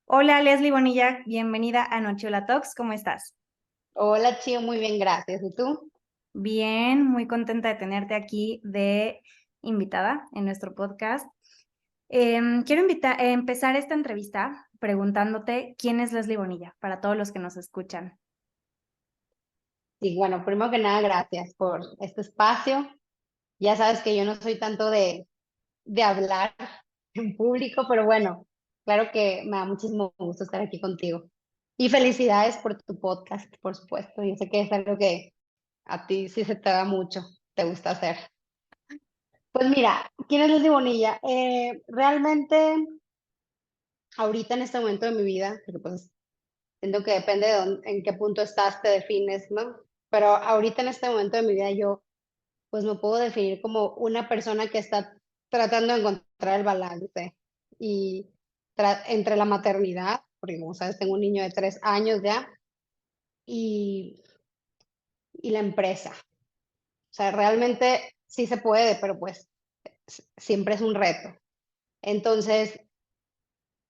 Hola Leslie Bonilla, bienvenida a Nochola Talks, ¿cómo estás? Hola, Chio, muy bien, gracias. ¿Y tú? Bien, muy contenta de tenerte aquí de invitada en nuestro podcast. Quiero empezar esta entrevista preguntándote quién es Leslie Bonilla, para todos los que nos escuchan. Y bueno, primero que nada, gracias por este espacio. Ya sabes que yo no soy tanto de hablar en público, pero bueno, claro que me da muchísimo gusto estar aquí contigo. Y felicidades por tu podcast, por supuesto. Yo sé que es algo que a ti sí se te da mucho, te gusta hacer. Pues mira, ¿quién es Leslie Bonilla? Realmente, ahorita en este momento de mi vida, porque pues siento que depende de en qué punto estás, te defines, ¿no? Pero ahorita en este momento de mi vida yo pues me puedo definir como una persona que está tratando de encontrar el balance y entre la maternidad, porque como sabes tengo un niño de 3 años ya, y, y la empresa. O sea, realmente sí se puede, pero pues siempre es un reto. Entonces,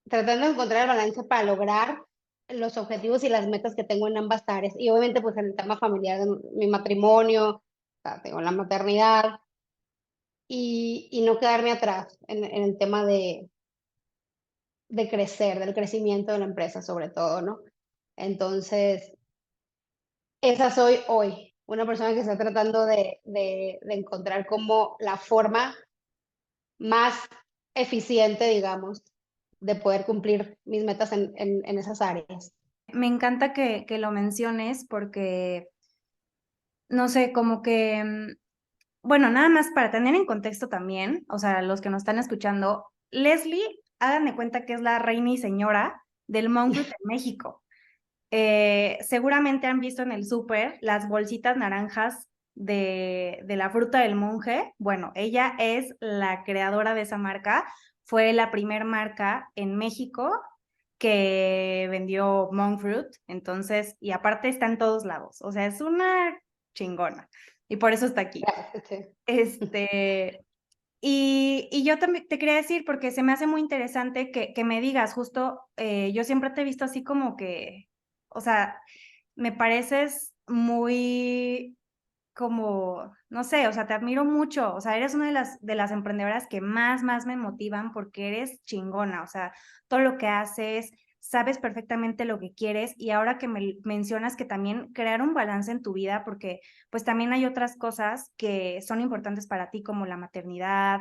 tratando de encontrar el balance para lograr los objetivos y las metas que tengo en ambas áreas. Y obviamente pues en el tema familiar de mi matrimonio, o sea, tengo la maternidad y no quedarme atrás en el tema de crecer, del crecimiento de la empresa sobre todo, ¿no? Entonces, esa soy hoy, una persona que está tratando de encontrar como la forma más eficiente, digamos, de poder cumplir mis metas en esas áreas. Me encanta que lo menciones porque, no sé, como que, bueno, nada más para tener en contexto también, o sea, los que nos están escuchando, Leslie, hagan de cuenta que es la reina y señora del monk fruit en México. Seguramente han visto en el súper las bolsitas naranjas de la fruta del monje. Bueno, ella es la creadora de esa marca. Fue la primer marca en México que vendió monk fruit. Entonces, y aparte está en todos lados. O sea, es una chingona. Y por eso está aquí. Gracias, sí. Este, y yo también te quería decir, porque se me hace muy interesante que me digas, justo, yo siempre te he visto así como que, o sea, me pareces muy como, no sé, o sea, te admiro mucho, o sea, eres una de las emprendedoras que más me motivan porque eres chingona, o sea, todo lo que haces, sabes perfectamente lo que quieres y ahora que me mencionas que también crear un balance en tu vida, porque pues también hay otras cosas que son importantes para ti, como la maternidad,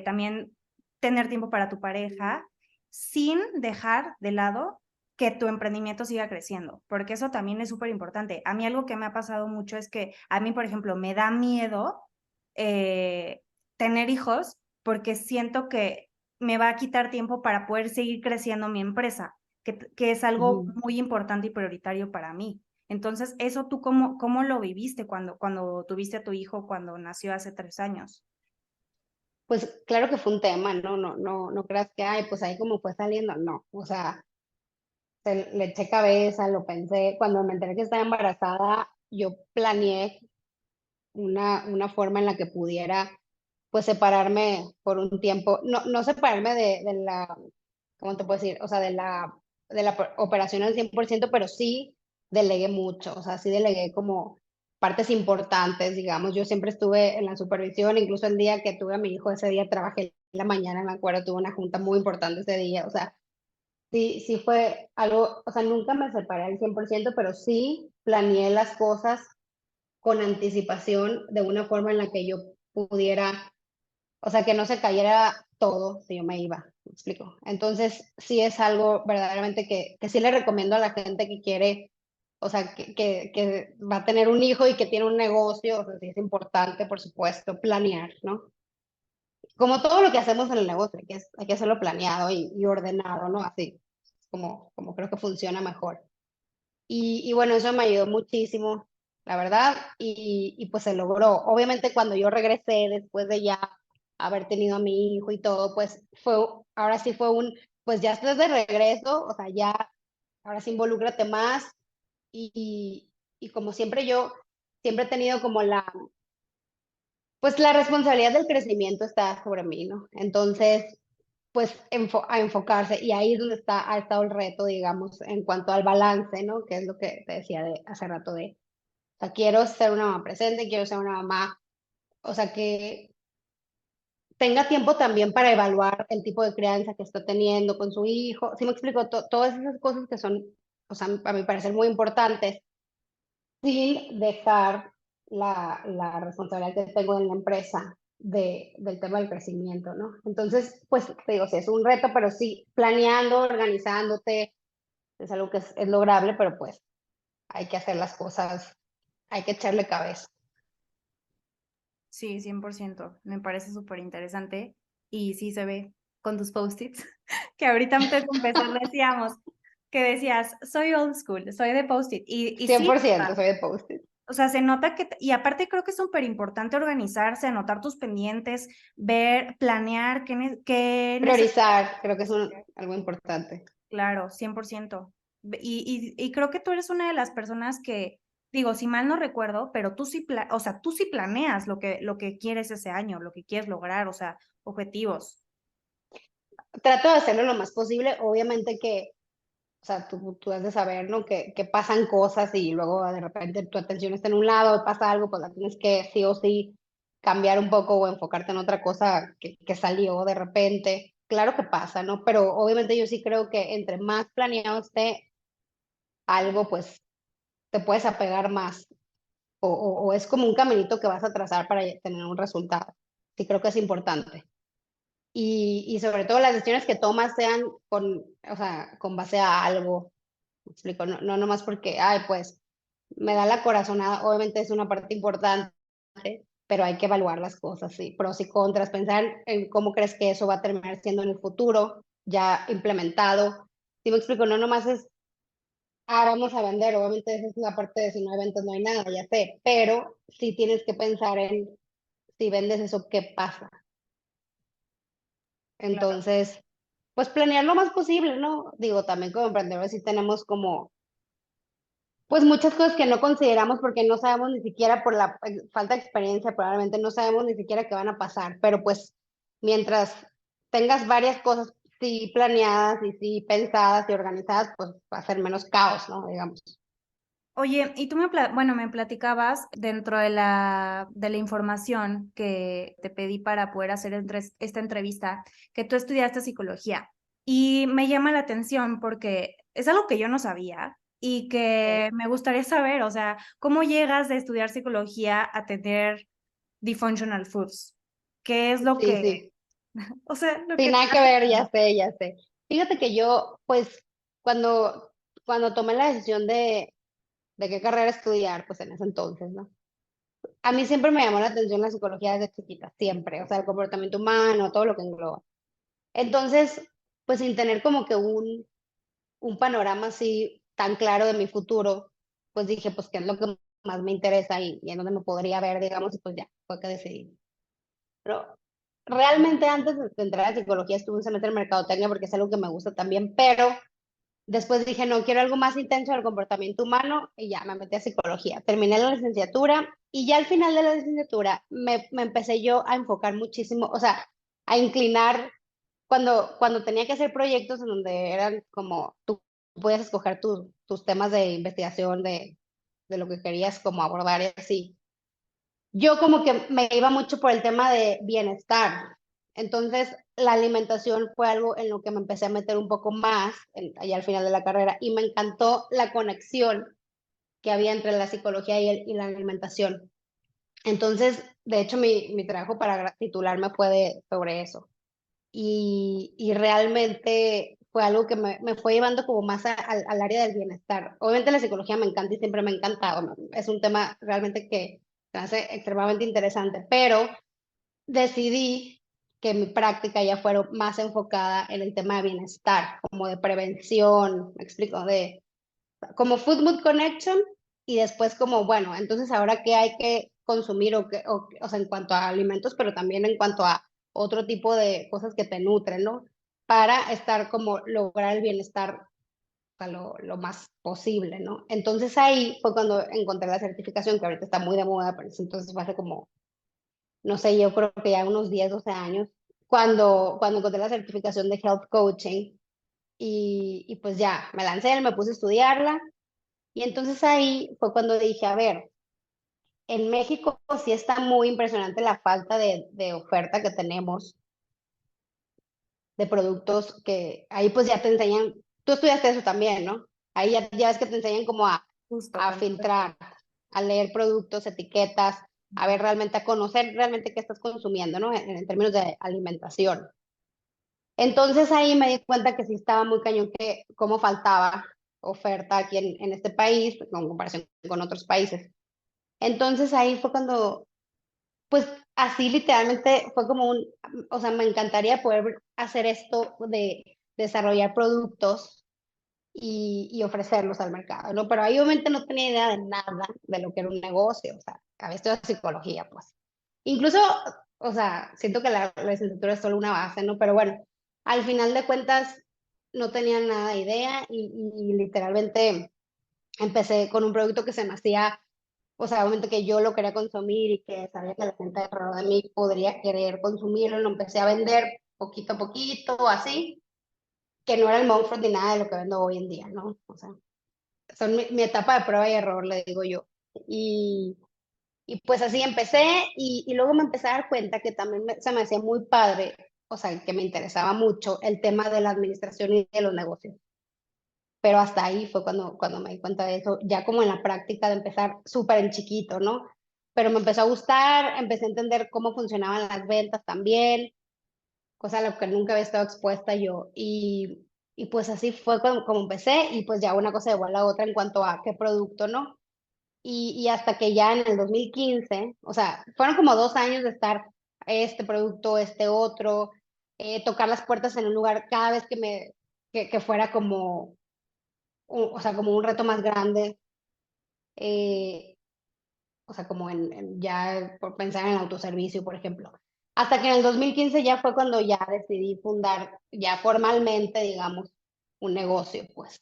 también tener tiempo para tu pareja, sin dejar de lado que tu emprendimiento siga creciendo, porque eso también es súper importante. A mí algo que me ha pasado mucho es que a mí, por ejemplo, me da miedo eh, tener hijos porque siento que me va a quitar tiempo para poder seguir creciendo mi empresa, que es algo Ujú. muy importante y prioritario para mí. Entonces, ¿eso tú cómo lo viviste cuando tuviste a tu hijo, cuando nació hace 3 años? Pues claro que fue un tema, no creas que, ay, pues ahí como fue saliendo, no, o sea, le eché cabeza, lo pensé, cuando me enteré que estaba embarazada, yo planeé una forma en la que pudiera, pues, separarme por un tiempo, no separarme de la, ¿cómo te puedo decir? O sea, de la operación al 100%, pero sí delegué mucho, o sea, sí delegué como partes importantes, digamos, yo siempre estuve en la supervisión, incluso el día que tuve a mi hijo, ese día trabajé en la mañana, me acuerdo, tuve una junta muy importante ese día, o sea, sí fue algo, o sea, nunca me separé al 100%, pero sí planeé las cosas con anticipación de una forma en la que yo pudiera, o sea, que no se cayera todo si yo me iba, ¿me explico? Entonces, sí es algo verdaderamente que sí le recomiendo a la gente que quiere, o sea, que va a tener un hijo y que tiene un negocio, o sea, sí es importante, por supuesto, planear, ¿no? Como todo lo que hacemos en el negocio, hay que hacerlo planeado y ordenado, ¿no? Así como creo que funciona mejor. Y bueno, eso me ayudó muchísimo, la verdad, y pues se logró. Obviamente cuando yo regresé después de ya haber tenido a mi hijo y todo, pues ahora sí fue pues ya estás de regreso, o sea, ya, ahora sí involúcrate más y como siempre yo, siempre he tenido como pues la responsabilidad del crecimiento está sobre mí, ¿no? Entonces, pues a enfocarse y ahí es donde ha estado el reto, digamos, en cuanto al balance, ¿no? Que es lo que te decía hace rato o sea, quiero ser una mamá presente, quiero ser una mamá, o sea, que tenga tiempo también para evaluar el tipo de crianza que está teniendo con su hijo. Sí me explico, todas esas cosas que son, o sea, a mi parecer muy importantes, sin dejar la responsabilidad que tengo en la empresa del tema del crecimiento, ¿no? Entonces, pues te digo, sí, es un reto, pero sí, planeando, organizándote, es algo que es lograble, pero pues hay que hacer las cosas, hay que echarle cabeza. Sí, 100%. Me parece súper interesante y sí se ve con tus post-its, que ahorita antes de empezar decíamos, que decías, soy old school, soy de post-it. Y cien sí, por ciento soy de post-it. o sea, se nota que, y aparte creo que es súper importante organizarse, anotar tus pendientes, ver, planear qué Priorizar, creo que es algo importante. claro, 100%. Y creo que tú eres una de las personas que, digo, si mal no recuerdo, pero tú sí, o sea, tú sí planeas lo que quieres ese año, lo que quieres lograr, o sea, objetivos. Trato de hacerlo lo más posible, obviamente que, o sea, tú has de saber, ¿no? Que pasan cosas y luego de repente tu atención está en un lado, pasa algo, pues la tienes que sí o sí cambiar un poco o enfocarte en otra cosa que salió de repente. Claro que pasa, ¿no? Pero obviamente yo sí creo que entre más planeado esté algo, pues te puedes apegar más o es como un caminito que vas a trazar para tener un resultado. Sí creo que es importante. Y sobre todo las decisiones que tomas sean o sea, con base a algo. ¿Me explico? No, no nomás porque, ay, pues me da la corazonada, obviamente es una parte importante, pero hay que evaluar las cosas, sí, pros y contras, pensar en cómo crees que eso va a terminar siendo en el futuro, ya implementado. Si me explico, no nomás es, vamos a vender, obviamente esa es la parte de si no hay ventas no hay nada, ya sé, pero sí tienes que pensar en si vendes eso, ¿qué pasa? Claro. Entonces, pues planear lo más posible, ¿no? Digo, también como emprendedores sí tenemos como, pues muchas cosas que no consideramos porque no sabemos ni siquiera por la falta de experiencia, probablemente no sabemos ni siquiera qué van a pasar, pero pues mientras tengas varias cosas sí planeadas y sí pensadas y organizadas, pues va a ser menos caos, ¿no? Digamos. Oye, y tú bueno, me platicabas dentro de la información que te pedí para poder hacer esta entrevista, que tú estudiaste psicología. Y me llama la atención porque es algo que yo no sabía y que me gustaría saber, o sea, ¿cómo llegas de estudiar psicología a tener functional foods? ¿Qué es lo Sí, que, sí. o sea, lo Sin que te nada que hace? ver, ya sé, ya sé. Fíjate que yo, pues, cuando tomé la decisión de qué carrera estudiar, pues en ese entonces, ¿no? A mí siempre me llamó la atención la psicología desde chiquita, siempre, o sea, el comportamiento humano, todo lo que engloba. Entonces, pues sin tener como que un panorama así tan claro de mi futuro, pues dije, pues qué es lo que más me interesa y en dónde me podría ver, digamos, y pues ya, fue que decidí. Pero realmente antes de entrar a psicología estuve un semestre en mercadotecnia porque es algo que me gusta también, pero después dije, no, quiero algo más intenso del comportamiento humano y ya me metí a psicología. Terminé la licenciatura y ya al final de la licenciatura me empecé yo a enfocar muchísimo, o sea, a inclinar cuando tenía que hacer proyectos en donde eran como tú puedes escoger tus temas de investigación de lo que querías como abordar y así. Yo como que me iba mucho por el tema de bienestar. Entonces, la alimentación fue algo en lo que me empecé a meter un poco más allá al final de la carrera y me encantó la conexión que había entre la psicología y la alimentación. Entonces, de hecho, mi trabajo para titularme fue sobre eso. Y realmente fue algo que me fue llevando como más al área del bienestar. Obviamente la psicología me encanta y siempre me ha encantado, ¿no? Es un tema realmente que me hace extremadamente interesante, pero decidí que mi práctica ya fuera más enfocada en el tema de bienestar, como de prevención, me explico, como Food Mood Connection y después como, bueno, entonces ahora qué hay que consumir o sea, en cuanto a alimentos, pero también en cuanto a otro tipo de cosas que te nutren, ¿no? Para estar como lograr el bienestar a lo más posible, ¿no? Entonces ahí fue cuando encontré la certificación, que ahorita está muy de moda, pero entonces fue hace como, no sé, yo creo que ya unos 10 12 años, cuando encontré la certificación de Health Coaching y pues ya, me lancé, me puse a estudiarla y entonces ahí fue cuando dije, a ver, en México sí está muy impresionante la falta de oferta que tenemos de productos que ahí pues ya te enseñan, tú estudiaste eso también, ¿no? Ahí ya ves que te enseñan como Justo, a por supuesto. filtrar, a leer productos, etiquetas, a ver realmente, a conocer realmente qué estás consumiendo, ¿no? En términos de alimentación. Entonces ahí me di cuenta que sí estaba muy cañón que cómo faltaba oferta aquí en este país pues, en comparación con otros países. Entonces ahí fue cuando, pues así literalmente fue como o sea, me encantaría poder hacer esto de desarrollar productos y ofrecerlos al mercado, ¿no? Pero ahí obviamente no tenía idea de nada de lo que era un negocio, o sea, había estudiado psicología, pues. Incluso, o sea, siento que la licenciatura es solo una base, ¿no? Pero bueno, al final de cuentas no tenía nada de idea y literalmente empecé con un producto que se me hacía, o sea, obviamente que yo lo quería consumir y que sabía que la gente alrededor de mí podría querer consumirlo, lo empecé a vender poquito a poquito, así, que no era el monstruo ni nada de lo que vendo hoy en día, ¿no? O sea, son mi etapa de prueba y error, le digo yo. Y, y pues así empecé y luego me empecé a dar cuenta que también se me hacía muy padre, o sea, que me interesaba mucho el tema de la administración y de los negocios. Pero hasta ahí fue cuando me di cuenta de eso, ya como en la práctica de empezar súper en chiquito, ¿no? Pero me empezó a gustar, empecé a entender cómo funcionaban las ventas también, cosa a lo que nunca había estado expuesta yo. Y pues así fue como empecé y pues ya una cosa llevó a la otra en cuanto a qué producto, ¿no? Y hasta que ya en el 2015, o sea, fueron como 2 años de estar este producto, este otro, tocar las puertas en un lugar cada vez que fuera como, o sea, como un reto más grande, eh, o sea, como ya por pensar en el autoservicio, por ejemplo. Hasta que en el 2015 ya fue cuando ya decidí fundar ya formalmente, digamos, un negocio, pues,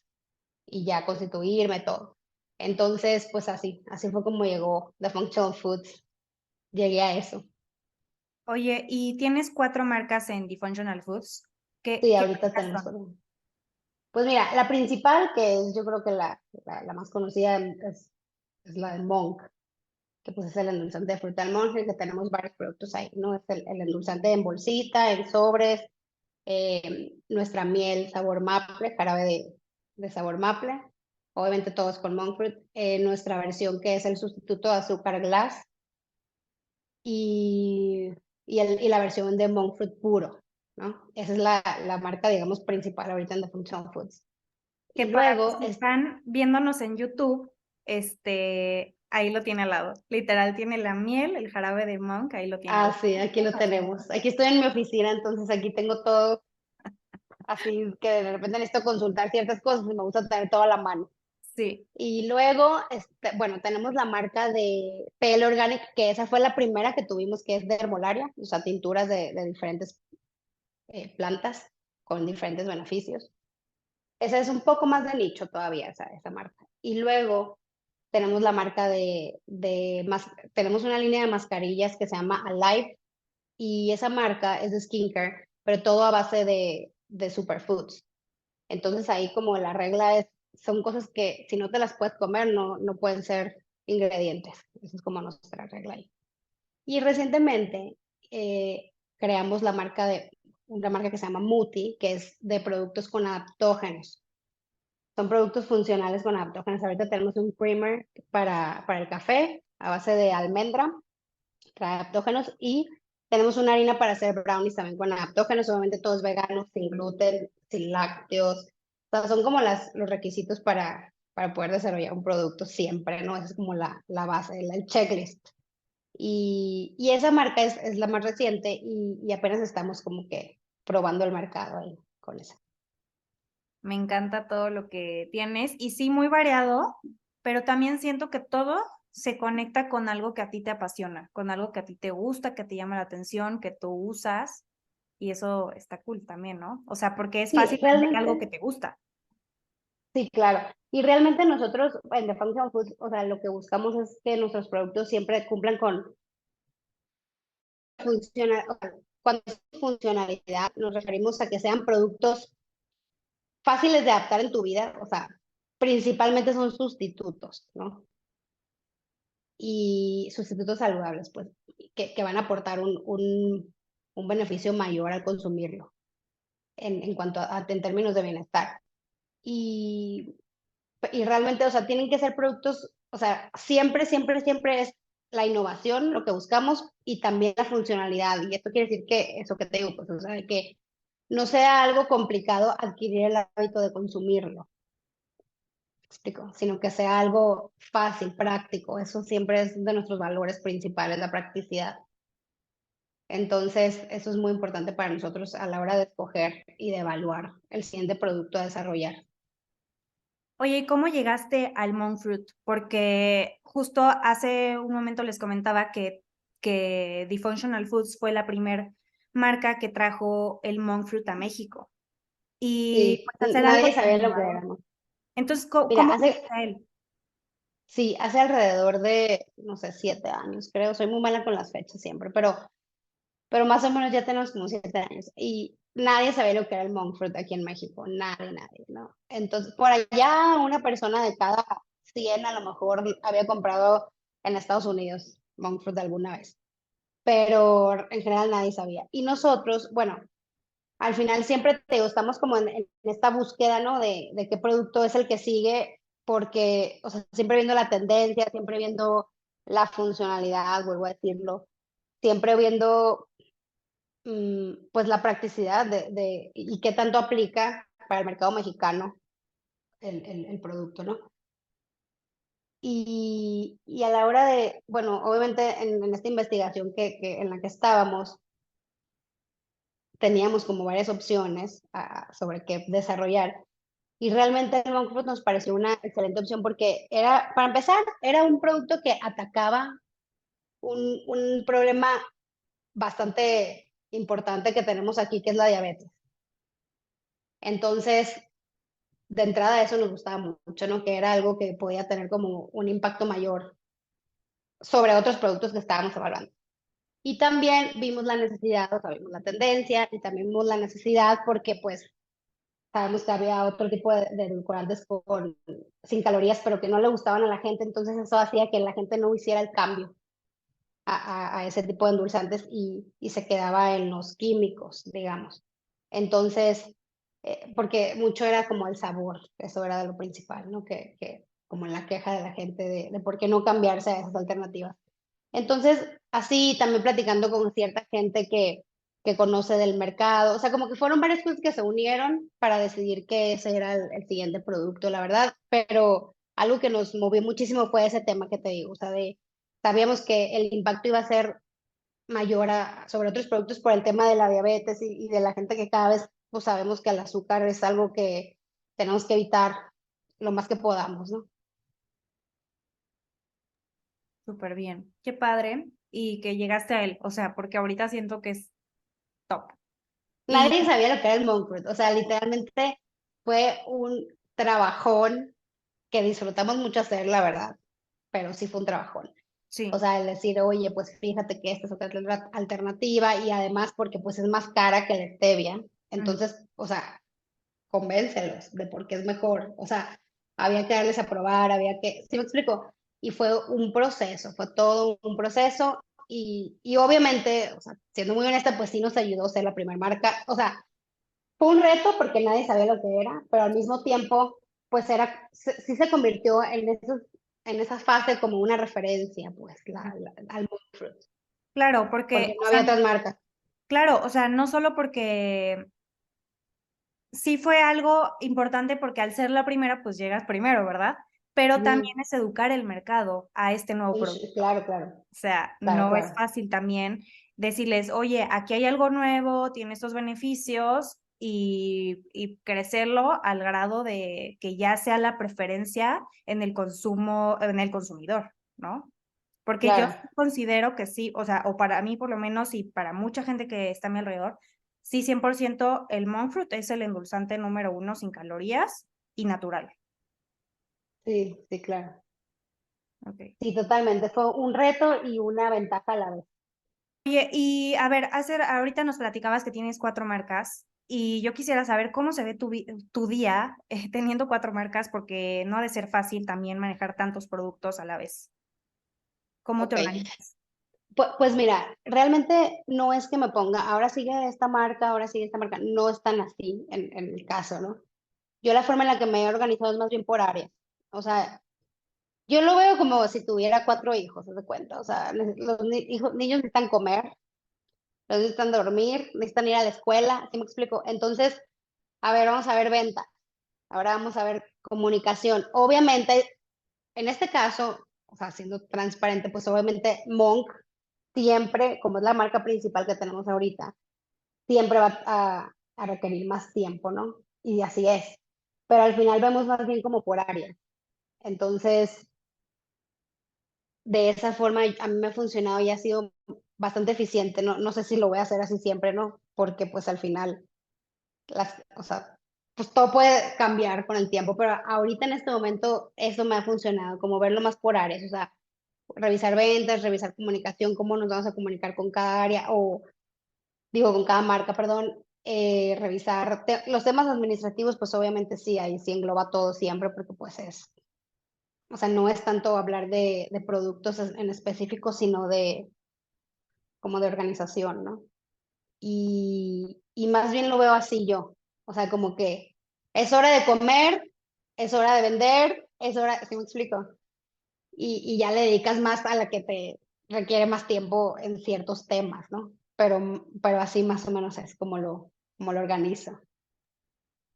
y ya constituirme todo. Entonces, pues así fue como llegó The Functional Foods. Llegué a eso. Oye, y tienes 4 marcas en The Functional Foods. Sí, ¿Qué ahorita marcas tenemos son? todo. Pues mira, la principal, que es yo creo que la más conocida es la de Monk, que pues es el endulzante de fruta del monje, que tenemos varios productos ahí, ¿no? Es el endulzante en bolsita, en sobres, nuestra miel sabor maple, jarabe de sabor maple, obviamente todos con monk fruit, nuestra versión que es el sustituto de azúcar glass y, y la versión de monk fruit puro, ¿no? Esa es la marca, digamos, principal ahorita en The Functional Foods. Que Y para los luego, que están viéndonos en YouTube, ahí lo tiene al lado. Literal, tiene la miel, el jarabe de monk, ahí lo tiene al lado. sí, aquí lo tenemos. Aquí estoy en mi oficina, entonces aquí tengo todo, así que de repente necesito consultar ciertas cosas y me gusta tener todo a la mano. Sí, Y luego, bueno, tenemos la marca de PL Organic, que esa fue la primera que tuvimos, que es de herbolaria, o sea, tinturas de diferentes plantas con diferentes beneficios. Esa es un poco más de nicho todavía, esa marca. Y luego tenemos la marca tenemos una línea de mascarillas que se llama Alive, y esa marca es de skincare, pero todo a base de superfoods. Entonces ahí como la regla son cosas que si no te las puedes comer, no pueden ser ingredientes. Esa es como nuestra regla ahí. Y recientemente creamos una marca que se llama Muti, que es de productos con adaptógenos. Son productos funcionales con adaptógenos. Ahorita tenemos un creamer para el café a base de almendra, trae adaptógenos, y tenemos una harina para hacer brownies también con adaptógenos. Obviamente todos veganos, sin gluten, sin lácteos. O sea, son como los requisitos para poder desarrollar un producto siempre, ¿no? Esa es como la base, el checklist. Y esa marca es la más reciente y apenas estamos como que probando el mercado ahí con esa. me encanta todo lo que tienes y sí, muy variado, pero también siento que todo se conecta con algo que a ti te apasiona, con algo que a ti te gusta, que te llama la atención, que tú usas y eso está cool también, ¿no? O sea, porque es Sí, fácil vender algo que realmente, te gusta. sí, claro. Y realmente nosotros en The Functional Foods, o sea, lo que buscamos es que nuestros productos siempre cumplan con funcionar, cuando es funcionalidad, nos referimos a que sean productos fáciles de adaptar en tu vida, o sea, principalmente son sustitutos, ¿no? Y sustitutos saludables, pues, que van a aportar un beneficio mayor al consumirlo en cuanto en términos de bienestar. Y, y realmente, o sea, tienen que ser productos, o sea, siempre, siempre, siempre es la innovación lo que buscamos y también la funcionalidad. Y esto quiere decir que, eso que te digo, pues, o sea, que no sea algo complicado adquirir el hábito de consumirlo, explico, sino que sea algo fácil, práctico. Eso siempre es de nuestros valores principales, la practicidad. Entonces, eso es muy importante para nosotros a la hora de escoger y de evaluar el siguiente producto a desarrollar. Oye, ¿y cómo llegaste al monk fruit? Porque justo hace un momento les comentaba que The Functional Foods fue la primer marca que trajo el monk fruit a México. Y Sí, pues hacer algo nadie tan sabía lo que innovador. era, ¿no? Entonces, ¿cómo, Mira, cómo llegaste a él? sí, hace alrededor de, no sé, 7 años, creo. Soy muy mala con las fechas siempre, pero más o menos ya tenemos como 7 años. Y nadie sabía lo que era el monk fruit aquí en México. Nadie, nadie, ¿no? Entonces, por allá una persona de cada 100 a lo mejor había comprado en Estados Unidos monk fruit alguna vez. Pero en general nadie sabía. Y nosotros, bueno, al final siempre te digo, estamos como en esta búsqueda, ¿no? De qué producto es el que sigue, porque, o sea, siempre viendo la tendencia, siempre viendo la funcionalidad, vuelvo a decirlo, siempre viendo pues la practicidad y qué tanto aplica para el mercado mexicano el producto, ¿no? Y a la hora de, bueno, obviamente en esta investigación en la que estábamos, teníamos como varias opciones sobre qué desarrollar. Y realmente el monk fruit nos pareció una excelente opción porque era, para empezar, era un producto que atacaba un problema bastante importante que tenemos aquí, que es la diabetes. Entonces, de entrada eso nos gustaba mucho, ¿no? Que era algo que podía tener como un impacto mayor sobre otros productos que estábamos evaluando. Y también vimos la necesidad, o sea, vimos la tendencia y también vimos la necesidad porque pues sabemos que había otro tipo de edulcorantes sin calorías, pero que no le gustaban a la gente, entonces eso hacía que la gente no hiciera el cambio a ese tipo de endulzantes y se quedaba en los químicos, digamos. Entonces, porque mucho era como el sabor, eso era lo principal, ¿no? Que como la queja de la gente de por qué no cambiarse a esas alternativas. Entonces, así también platicando con cierta gente que conoce del mercado, o sea, como que fueron varias cosas que se unieron para decidir que ese era el siguiente producto, la verdad, pero algo que nos movió muchísimo fue ese tema que te digo, o sea, sabíamos que el impacto iba a ser mayor sobre otros productos por el tema de la diabetes y de la gente que cada vez, pues sabemos que el azúcar es algo que tenemos que evitar lo más que podamos, ¿no? Súper bien. Qué padre. Y que llegaste a él. O sea, porque ahorita siento que es top. Y Nadie sabía lo que era el monk fruit, o sea, literalmente fue un trabajón que disfrutamos mucho hacer, la verdad, pero sí fue un trabajón. O sí. sea, el decir, oye, pues fíjate que esta es otra alternativa y además porque pues es más cara que la stevia, Ujú. entonces, o sea, convéncelos de por qué es mejor. O sea, había que darles a probar, había que, ¿sí me explico? Y fue un proceso, fue todo un proceso y obviamente, o sea, siendo muy honesta, pues sí nos ayudó a ser la primera marca. O sea, fue un reto porque nadie sabía lo que era, pero al mismo tiempo, pues sí se convirtió en esa fase como una referencia, pues, al monk fruit, Claro, porque, porque o no sea, había otras marcas. claro, o sea, no solo porque sí fue algo importante porque al ser la primera, pues llegas primero, ¿verdad? Pero también Ujú. es educar el mercado a este nuevo Sí, producto. claro, claro, O sea, claro, no es claro. fácil también decirles, oye, aquí hay algo nuevo, tiene estos beneficios y crecerlo al grado de que ya sea la preferencia en el consumo, en el consumidor, ¿no? Porque yo Claro. sí considero que sí, o sea, o para mí por lo menos y para mucha gente que está a mi alrededor, sí, 100% el monk fruit es el endulzante número uno sin calorías y natural. Sí, sí, claro. Ok. Sí, totalmente. Fue un reto y una ventaja a la vez. Oye, y a ver, ahorita nos platicabas que tienes 4 marcas, y yo quisiera saber cómo se ve tu día, teniendo 4 marcas, porque no ha de ser fácil también manejar tantos productos a la vez. ¿Cómo te Ok, organizas? pues mira, realmente no es que me ponga, ahora sigue esta marca, ahora sigue esta marca, no es tan así en el caso, ¿no? Yo la forma en la que me he organizado es más bien por áreas. O sea, yo lo veo como si tuviera 4 hijos, haz de cuenta. O sea, los niños necesitan comer, los necesitan dormir, necesitan ir a la escuela, ¿sí me explico? Entonces, a ver, vamos a ver venta, ahora vamos a ver comunicación. Obviamente, en este caso, o sea, siendo transparente, pues obviamente Monk siempre, como es la marca principal que tenemos ahorita, siempre va a requerir más tiempo, ¿no? Y así es. Pero al final vemos más bien como por área. Entonces, de esa forma a mí me ha funcionado y ha sido bastante eficiente. No sé si lo voy a hacer así siempre, ¿no? Porque pues al final, o sea, pues todo puede cambiar con el tiempo, pero ahorita en este momento eso me ha funcionado, como verlo más por áreas, o sea, revisar ventas, revisar comunicación, cómo nos vamos a comunicar con cada área o digo, con cada marca, perdón, revisar los temas administrativos, pues obviamente sí, ahí sí engloba todo siempre, porque pues es, o sea, no es tanto hablar de productos en específico, sino de como de organización, ¿no? Y más bien lo veo así yo, o sea, como que es hora de comer, es hora de vender, es hora, ¿sí me explico? Y ya le dedicas más a la que te requiere más tiempo en ciertos temas, ¿no? Pero así más o menos es como lo organizo.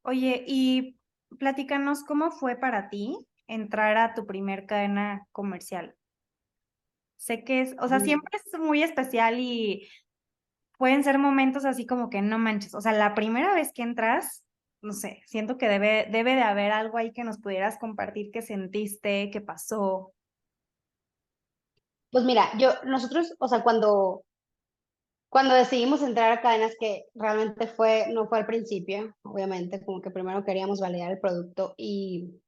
Oye, y platícanos, ¿cómo fue para ti entrar a tu primer cadena comercial? Sé que es, o sea, Mm, siempre es muy especial y pueden ser momentos así como que no manches, o sea, la primera vez que entras, no sé, siento que debe de haber algo ahí que nos pudieras compartir qué sentiste, qué pasó. Pues mira, nosotros, o sea, cuando decidimos entrar a cadenas que realmente no fue al principio, obviamente, como que primero queríamos validar el producto y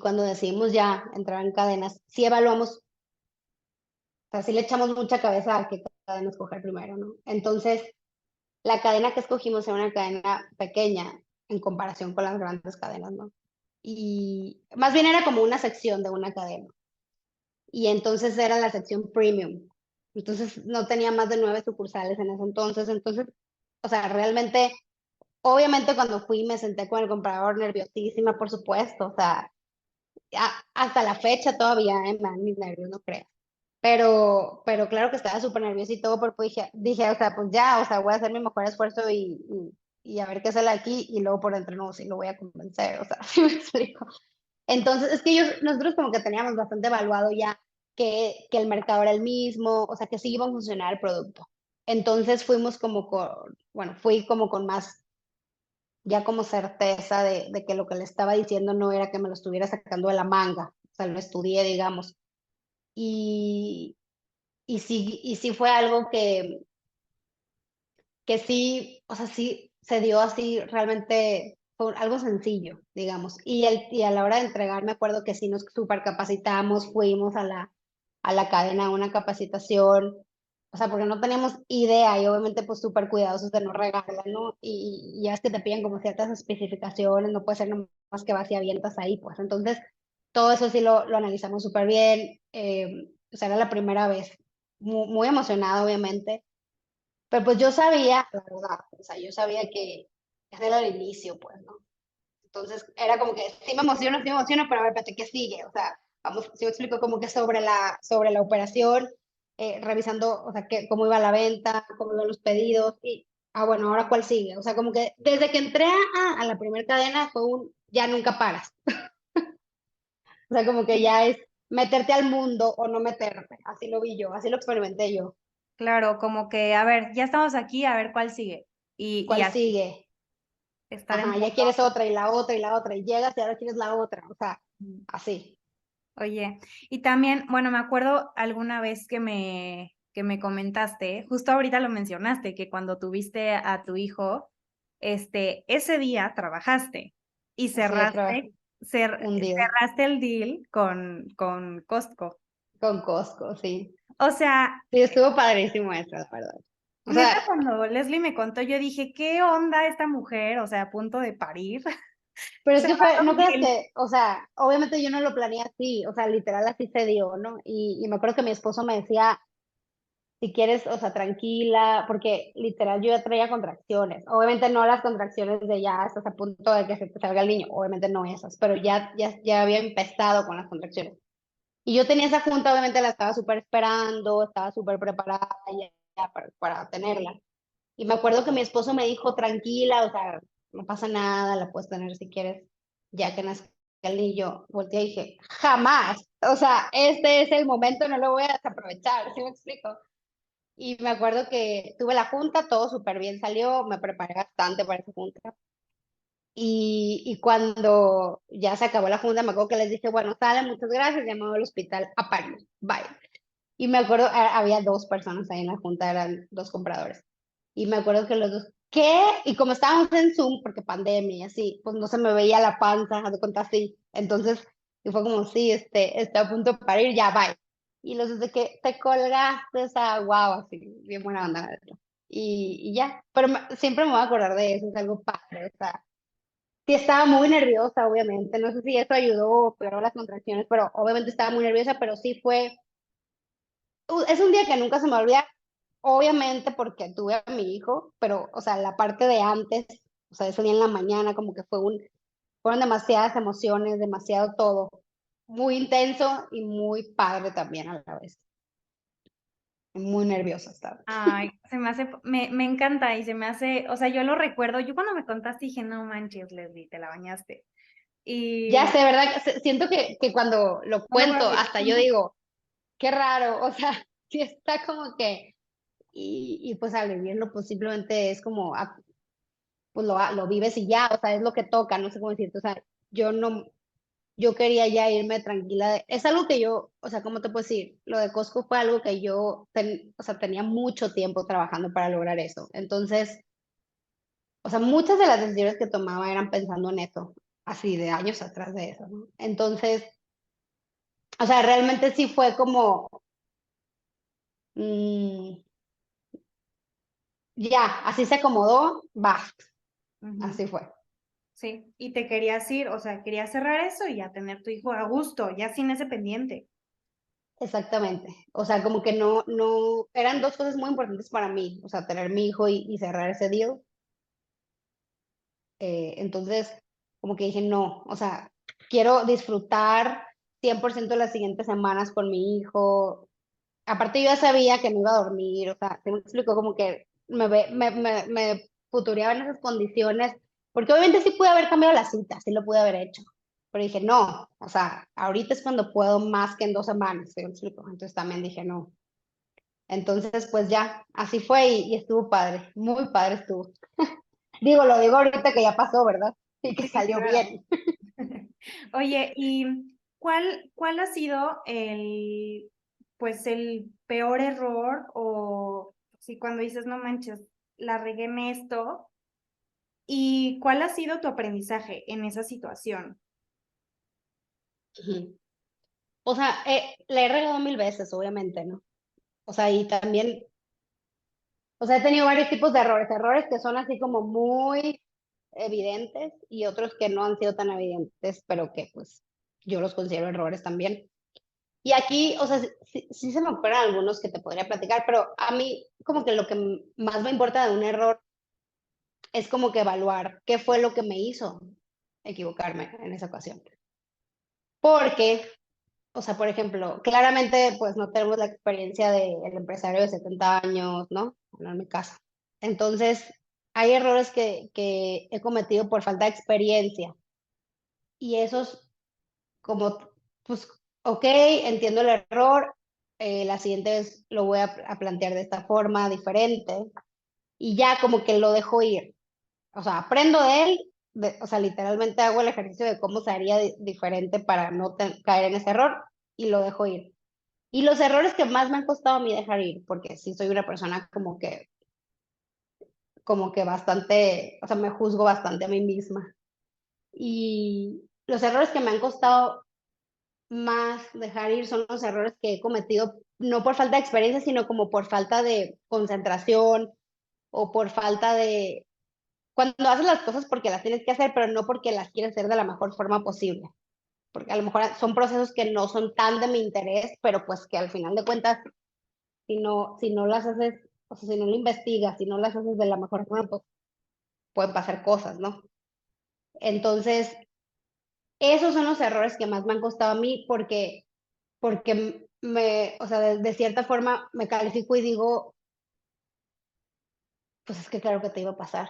cuando decidimos ya entrar en cadenas, sí evaluamos, o sea, sí le echamos mucha cabeza a qué cadena escoger primero, ¿no? Entonces, la cadena que escogimos era una cadena pequeña en comparación con las grandes cadenas, ¿no? Y más bien era como una sección de una cadena. Y entonces era la sección premium. Entonces no tenía más de 9 sucursales en ese entonces. Entonces, o sea, realmente, obviamente cuando fui me senté con el comprador nerviosísima, por supuesto. O sea, hasta la fecha todavía me dan mis nervios, no creo. Pero claro que estaba súper nerviosa y todo, pero pues dije, o sea, pues ya, o sea, voy a hacer mi mejor esfuerzo y a ver qué sale aquí y luego por dentro no, sí lo voy a convencer, o sea, ¿sí me explico? Entonces, es que nosotros como que teníamos bastante evaluado ya que el mercado era el mismo, o sea, que sí iba a funcionar el producto. Entonces fuimos como bueno, fui como con más, ya como certeza de que lo que le estaba diciendo no era que me lo estuviera sacando de la manga, o sea, lo estudié, digamos. Y, y sí fue algo que sí, o sea, sí se dio así realmente, fue algo sencillo, digamos. Y a la hora de entregar, me acuerdo que sí nos supercapacitamos, fuimos a la cadena a una capacitación, o sea, porque no teníamos idea y obviamente pues súper cuidadosos de no regarla, ¿no? Y ya es que te piden como ciertas especificaciones, no puede ser nomás que vas y avientas ahí, pues entonces todo eso sí lo analizamos súper bien, o sea, era la primera vez, muy emocionada obviamente, pero pues yo sabía, la verdad, o sea, yo sabía que ese era el inicio, pues, ¿no? Entonces era como que sí me emociona, pero a ver, espérate, ¿qué sigue? O sea, vamos, si me explico como que sobre la operación, revisando, o sea, cómo iba la venta, cómo iban los pedidos, y, bueno, ahora cuál sigue. O sea, como que desde que entré a la primera cadena fue ya nunca paras. O sea, como que ya es meterte al mundo o no meterte. Así lo vi yo, así lo experimenté yo. Claro, como que, a ver, ya estamos aquí, a ver cuál sigue. Y ¿Cuál así, sigue? estar en Ajá, ya punto. quieres otra y la otra y la otra, y llegas y ahora quieres la otra, o sea, así. Oye, y también, bueno, me acuerdo alguna vez que me comentaste, justo ahorita lo mencionaste, que cuando tuviste a tu hijo, ese día trabajaste y Ese día trabajé un día cerraste el deal con Costco. con Costco, sí. O sea, Sí, estuvo padrísimo eso, la verdad. O neta, sea, cuando Leslie me contó, yo dije, ¿qué onda esta mujer? O sea, a punto de parir. pero es Se que va fue, no con creas que que, o sea, obviamente yo no lo planeé así, o sea, literal así se dio, ¿no? Y me acuerdo que mi esposo me decía, si quieres, o sea, tranquila, porque literal yo ya traía contracciones. Obviamente no las contracciones de ya estás a punto de que se te salga el niño, obviamente no esas, pero ya había empezado con las contracciones. Y yo tenía esa junta, obviamente la estaba súper esperando, estaba súper preparada ya para tenerla. Y me acuerdo que mi esposo me dijo, tranquila, o sea, no pasa nada, la puedes tener si quieres, ya que nazca el niño. Volteé y dije, jamás, o sea, este es el momento, no lo voy a desaprovechar, ¿sí me explico? Y me acuerdo que tuve la junta, todo súper bien salió, me preparé bastante para esa junta. Y cuando ya se acabó la junta, me acuerdo que les dije, bueno, sale, muchas gracias, llamado al hospital a parir, bye. Y me acuerdo, había dos personas ahí en la junta, eran dos compradores. Y me acuerdo que los dos, ¿qué? Y como estábamos en Zoom, porque pandemia y así, pues no se me veía la panza, haz de cuenta así. Entonces, y fue como, sí, está a punto de parir, ya, bye. Y los dos de que te colgaste, o sea, wow, así, bien buena onda, la verdad. Y ya, pero siempre me voy a acordar de eso, es algo padre, o sea, sí estaba muy nerviosa, obviamente, no sé si eso ayudó o peoró las contracciones, pero obviamente estaba muy nerviosa, pero sí fue, es un día que nunca se me olvida, obviamente porque tuve a mi hijo, pero, o sea, la parte de antes, o sea, ese día en la mañana, como que fueron demasiadas emociones, demasiado todo, muy intenso y muy padre también a la vez. Muy nerviosa estaba. ay, se me hace, me encanta y se me hace, o sea, yo lo recuerdo, yo cuando me contaste dije, no manches, Leslie, te la bañaste. Ya Y sé, ¿verdad? Siento que cuando lo no lo voy a cuento, olvidar. hasta yo digo, qué raro, o sea, sí está como que, y pues al vivirlo, pues simplemente es como, pues lo vives y ya, o sea, es lo que toca, no sé cómo decirte, o sea, yo no, yo quería ya irme tranquila. Es algo que yo, o sea, ¿cómo te puedo decir? Lo de Costco fue algo que yo, o sea, tenía mucho tiempo trabajando para lograr eso. Entonces, o sea, muchas de las decisiones que tomaba eran pensando en eso, así de años atrás de eso, ¿no? Entonces, o sea, realmente sí fue como, mm, ya, así se acomodó, va, Ujú. así fue. Sí, y te querías ir, o sea, querías cerrar eso y ya tener tu hijo a gusto, ya sin ese pendiente. Exactamente. O sea, como que eran dos cosas muy importantes para mí, o sea, tener mi hijo y cerrar ese deal. Entonces, como que dije, no, o sea, quiero disfrutar 100% las siguientes semanas con mi hijo. Aparte, yo ya sabía que no iba a dormir, o sea, se me explicó como que me futureaba en esas condiciones, porque obviamente sí pude haber cambiado la cita, sí lo pude haber hecho, pero dije, no, o sea, ahorita es cuando puedo más que en 2 semanas, ¿se me explico? Entonces también dije, no. Entonces, pues ya, así fue y estuvo padre, muy padre estuvo. Digo, lo digo ahorita que ya pasó, ¿verdad? Y que Sí, salió claro. bien. Oye, ¿y cuál ha sido pues el peor error o si cuando dices, no manches, la regué en esto? ¿Y cuál ha sido tu aprendizaje en esa situación? Ujú. O sea, le he regado 1000 veces, obviamente, ¿no? O sea, y también, o sea, he tenido varios tipos de errores, errores que son así como muy evidentes y otros que no han sido tan evidentes, pero que pues yo los considero errores también. Y aquí, o sea, sí se me ocurren algunos que te podría platicar, pero a mí como que lo que más me importa de un error es como que evaluar qué fue lo que me hizo equivocarme en esa ocasión. Porque, o sea, por ejemplo, claramente pues no tenemos la experiencia del empresario de 70 años, ¿no? No en mi caso. Entonces, hay errores que he cometido por falta de experiencia y esos como, pues, ok, entiendo el error, la siguiente vez lo voy a plantear de esta forma diferente y ya como que lo dejo ir. O sea, aprendo de él, o sea, literalmente hago el ejercicio de cómo se haría diferente para no caer en ese error y lo dejo ir. Y los errores que más me han costado a mí dejar ir, porque sí soy una persona como que bastante, o sea, me juzgo bastante a mí misma. Y los errores que me han costado más dejar ir son los errores que he cometido, no por falta de experiencia, sino como por falta de concentración o por falta de, cuando haces las cosas porque las tienes que hacer, pero no porque las quieres hacer de la mejor forma posible. Porque a lo mejor son procesos que no son tan de mi interés, pero pues que al final de cuentas, si no las haces, o sea, si no lo investigas, si no las haces de la mejor forma, pues pueden pasar cosas, ¿no? Entonces, esos son los errores que más me han costado a mí porque o sea, de cierta forma me califico y digo, pues es que claro que te iba a pasar,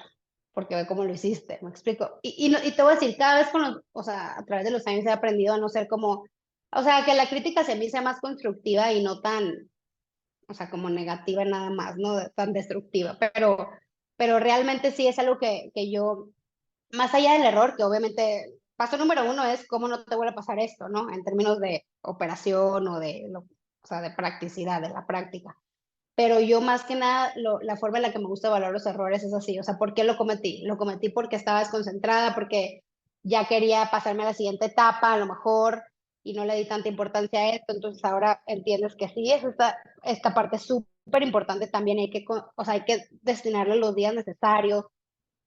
porque ve cómo lo hiciste, me explico. Y te voy a decir, cada vez o sea, a través de los años he aprendido a no ser como, o sea, que la crítica hacia mí sea más constructiva y no tan, o sea, como negativa nada más, no tan destructiva, pero realmente sí es algo que yo, más allá del error, que obviamente, paso número uno es cómo no te vuelve a pasar esto, ¿no? En términos de operación o o sea, de practicidad, de la práctica. Pero yo más que nada, la forma en la que me gusta evaluar los errores es así, o sea, ¿por qué lo cometí? Lo cometí porque estaba desconcentrada, porque ya quería pasarme a la siguiente etapa, a lo mejor, y no le di tanta importancia a esto, entonces ahora entiendes que sí, esta parte es súper importante también, o sea, hay que destinarle los días necesarios,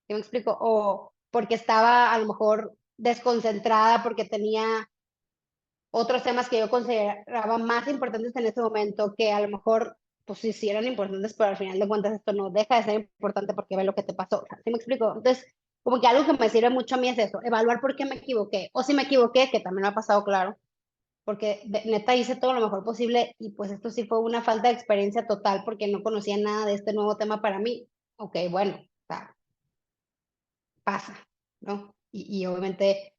¿sí me explico? O porque estaba a lo mejor desconcentrada, porque tenía otros temas que yo consideraba más importantes en ese momento, que a lo mejor, pues sí, sí eran importantes, pero al final de cuentas esto no deja de ser importante porque ve lo que te pasó. O sea, ¿sí me explico? Entonces, como que algo que me sirve mucho a mí es eso, evaluar por qué me equivoqué. O si me equivoqué, que también me ha pasado, claro, porque neta hice todo lo mejor posible y pues esto sí fue una falta de experiencia total porque no conocía nada de este nuevo tema para mí. Ok, bueno, o sea, pasa, ¿no? Y obviamente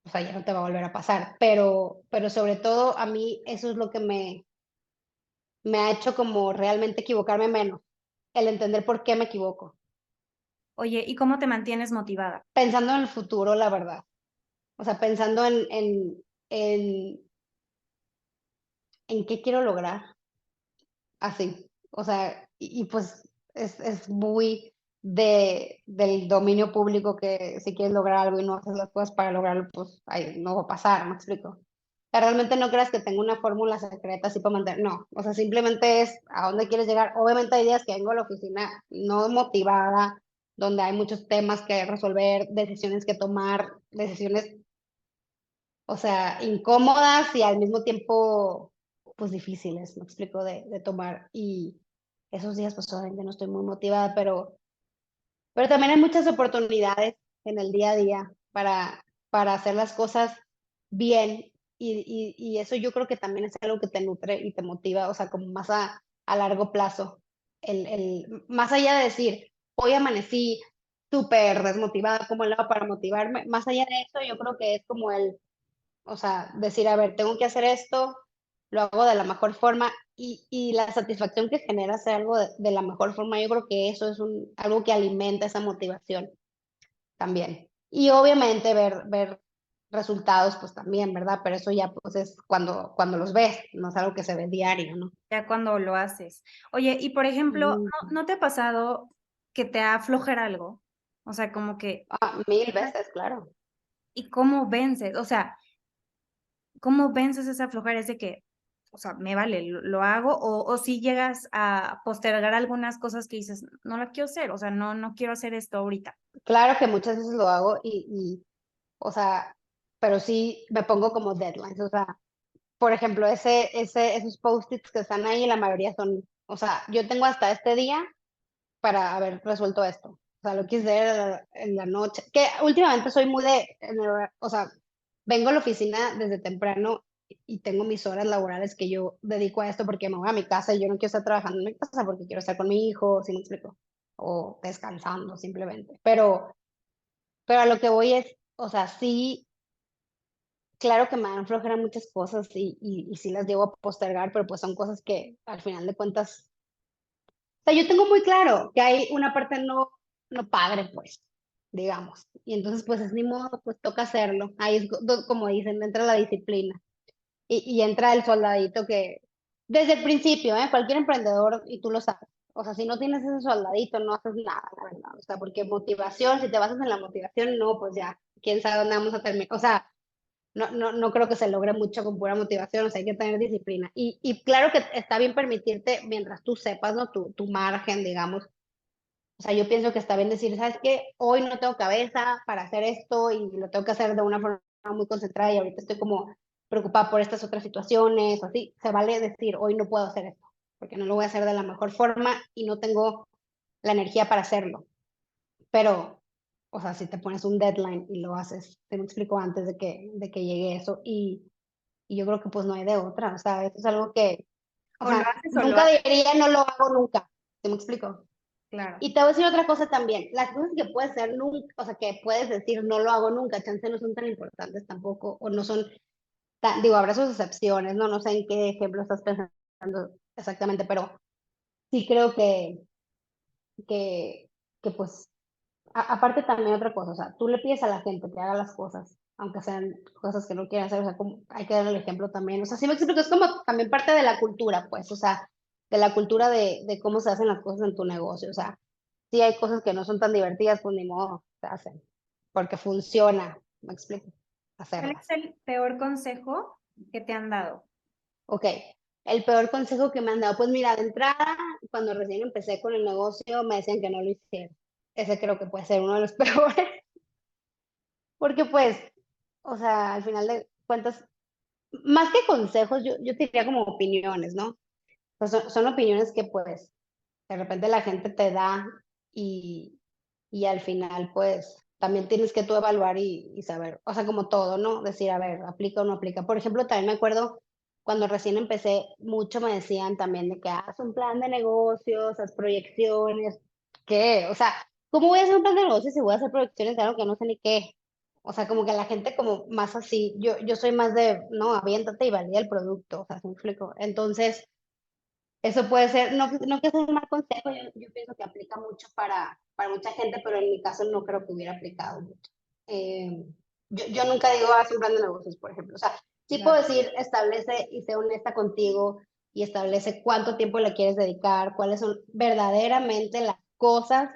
o sea, ya no te va a volver a pasar, pero sobre todo a mí eso es lo que me ha hecho como realmente equivocarme menos, el entender por qué me equivoco, Oye, ¿y cómo te mantienes motivada? pensando en el futuro, la verdad, o sea, pensando en, en qué quiero lograr, así, o sea, y pues es muy del dominio público que si quieres lograr algo y no haces las cosas para lograrlo, pues ay, no va a pasar, ¿me explico? Sea, realmente no creas que tengo una fórmula secreta así para mantener, no, o sea, simplemente es a dónde quieres llegar. Obviamente hay días que vengo a la oficina no motivada, donde hay muchos temas que resolver, decisiones que tomar, decisiones, o sea, incómodas y al mismo tiempo, pues difíciles, me explico, de tomar. Y esos días, pues obviamente no estoy muy motivada, pero también hay muchas oportunidades en el día a día para hacer las cosas bien y eso yo creo que también es algo que te nutre y te motiva, o sea, como más a largo plazo. Más allá de decir, hoy amanecí súper desmotivada, ¿cómo le hago para motivarme? Más allá de eso, yo creo que es como o sea, decir, a ver, tengo que hacer esto, lo hago de la mejor forma y la satisfacción que genera hacer algo de la mejor forma, yo creo que eso es algo que alimenta esa motivación también. Y obviamente ver resultados, pues también, ¿verdad? Pero eso ya pues es cuando los ves, no es algo que se ve diario, ¿no? Ya cuando lo haces. Oye, y por ejemplo, Mm. ¿no te ha pasado que te da flojera algo? O sea, como que Ah, mil llegas veces, claro. y cómo vences, o sea, ¿cómo vences esa flojera? Es de que, o sea, me vale, lo hago, o si llegas a postergar algunas cosas que dices, no la quiero hacer, o sea, no quiero hacer esto ahorita. Claro que muchas veces lo hago o sea, pero sí me pongo como deadlines, o sea, por ejemplo, esos post-its que están ahí, la mayoría son, o sea, yo tengo hasta este día para haber resuelto esto. O sea, lo quise ver en la noche. Que últimamente soy muy o sea, vengo a la oficina desde temprano y tengo mis horas laborales que yo dedico a esto porque me voy a mi casa y yo no quiero estar trabajando en mi casa porque quiero estar con mi hijo, si me explico, o descansando simplemente. Pero a lo que voy es, o sea, sí, claro que me dan flojera muchas cosas y sí las llevo a postergar, pero pues son cosas que al final de cuentas, o sea, yo tengo muy claro que hay una parte no padre, pues, digamos. Y entonces, pues es ni modo, pues toca hacerlo. Ahí es como dicen, entra la disciplina y entra el soldadito que, desde el principio, ¿eh? Cualquier emprendedor, y tú lo sabes. O sea, si no tienes ese soldadito, no haces nada, la verdad. O sea, porque motivación, si te basas en la motivación, no, pues ya, quién sabe dónde vamos a terminar. O sea, no creo que se logre mucho con pura motivación, o sea, hay que tener disciplina. Y claro que está bien permitirte, mientras tú sepas, ¿no? Tu margen, digamos. O sea, yo pienso que está bien decir, ¿sabes qué? Hoy no tengo cabeza para hacer esto y lo tengo que hacer de una forma muy concentrada y ahorita estoy como preocupada por estas otras situaciones o así. Se vale decir, hoy no puedo hacer esto, porque no lo voy a hacer de la mejor forma y no tengo la energía para hacerlo. Pero, o sea, si te pones un deadline y lo haces, te lo explico antes de que llegue eso y yo creo que pues no hay de otra. O sea, eso es algo que, o O lo sea, haces o lo nunca haces, diría no lo hago nunca. ¿Te me explico? claro. Y te voy a decir otra cosa también, las cosas que puedes hacer nunca, o sea, que puedes decir no lo hago nunca, chance no son tan importantes tampoco, o no son tan, digo, habrá sus excepciones, no sé en qué ejemplo estás pensando exactamente, pero sí creo que, que pues, aparte también otra cosa, o sea, tú le pides a la gente que haga las cosas, aunque sean cosas que no quieren hacer, o sea, como, hay que dar el ejemplo también, o sea, sí me explico, es como también parte de la cultura, pues, o sea, de la cultura de cómo se hacen las cosas en tu negocio, o sea, sí hay cosas que no son tan divertidas, pues ni modo, se hacen, porque funciona, me explico, ¿Cuál hacerlas. es el peor consejo que te han dado? Ok, el peor consejo que me han dado, pues mira, de entrada, cuando recién empecé con el negocio, me decían que no lo hiciera. Ese creo que puede ser uno de los peores, porque pues, o sea, al final de cuentas, más que consejos, yo te diría como opiniones, ¿no? Pues son opiniones que pues de repente la gente te da y, y al final pues también tienes que tú evaluar y saber, o sea, como todo, ¿no? Decir, a ver, aplica o no aplica. Por ejemplo, también me acuerdo cuando recién empecé, mucho me decían también de que haz un plan de negocios, haz proyecciones, ¿qué? O sea, ¿cómo voy a hacer un plan de negocios si voy a hacer proyecciones de algo que no sé ni qué? O sea, como que la gente como más así, yo soy más de, no, aviéntate y valida el producto, o sea, ¿se me explico? Entonces, eso puede ser, no que sea un mal consejo, yo pienso que aplica mucho para mucha gente, pero en mi caso no creo que hubiera aplicado mucho. Eh, yo nunca digo, haz un plan de negocios, por ejemplo. O sea, sí puedo Claro. decir, establece y sé honesta contigo y establece cuánto tiempo le quieres dedicar, cuáles son verdaderamente las cosas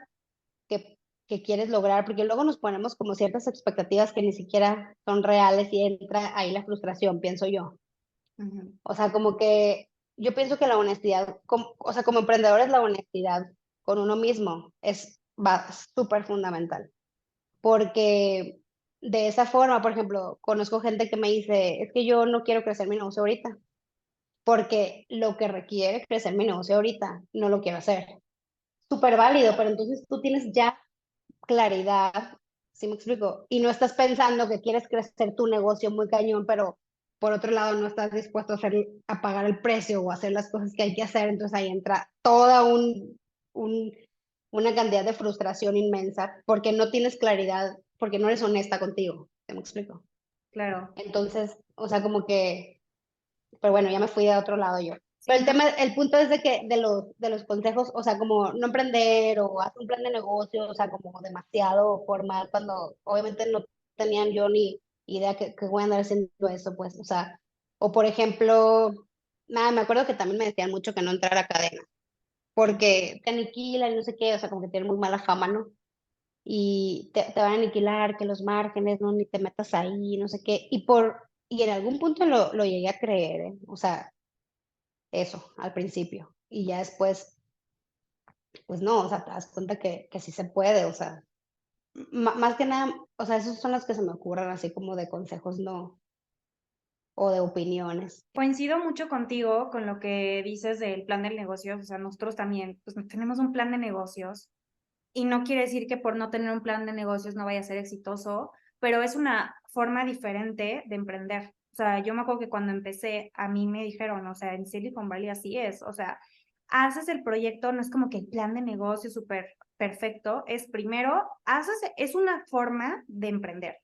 que quieres lograr, porque luego nos ponemos como ciertas expectativas que ni siquiera son reales y entra ahí la frustración, pienso yo. Ujú. O sea, como que yo pienso que la honestidad, o sea, como emprendedores, la honestidad con uno mismo va súper fundamental. Porque de esa forma, por ejemplo, conozco gente que me dice, es que yo no quiero crecer mi negocio ahorita, porque lo que requiere crecer mi negocio ahorita, no lo quiero hacer. Súper válido, pero entonces tú tienes ya claridad, ¿sí me explico? Y no estás pensando que quieres crecer tu negocio muy cañón, pero por otro lado no estás dispuesto a pagar el precio o a hacer las cosas que hay que hacer, entonces ahí entra toda un, una cantidad de frustración inmensa porque no tienes claridad, porque no eres honesta contigo, ¿sí me explico? Claro. Entonces, o sea, como que pero bueno, ya me fui de otro lado yo. Pero Sí, el no. tema, el punto es de que de los consejos, o sea, como no emprender o hacer un plan de negocio, o sea, como demasiado formal, cuando obviamente no tenían yo ni idea que voy a andar haciendo eso, pues, o sea, o por ejemplo, nada, me acuerdo que también me decían mucho que no entrara a cadena, porque te aniquilan y no sé qué, o sea, como que tienen muy mala fama, ¿no? Y te van a aniquilar, que los márgenes, no, ni te metas ahí, no sé qué, y en algún punto lo llegué a creer, ¿eh? O sea, eso al principio. Y ya después, pues no, o sea, te das cuenta que sí se puede, o sea, más que nada, o sea, esos son los que se me ocurren así como de consejos, no, o de opiniones. Coincido mucho contigo con lo que dices del plan de negocios, o sea, nosotros también pues, tenemos un plan de negocios y no quiere decir que por no tener un plan de negocios no vaya a ser exitoso, pero es una forma diferente de emprender. O sea, yo me acuerdo que cuando empecé, a mí me dijeron, o sea, en Silicon Valley así es, o sea, haces el proyecto, no es como que el plan de negocio súper perfecto, es primero, es una forma de emprender.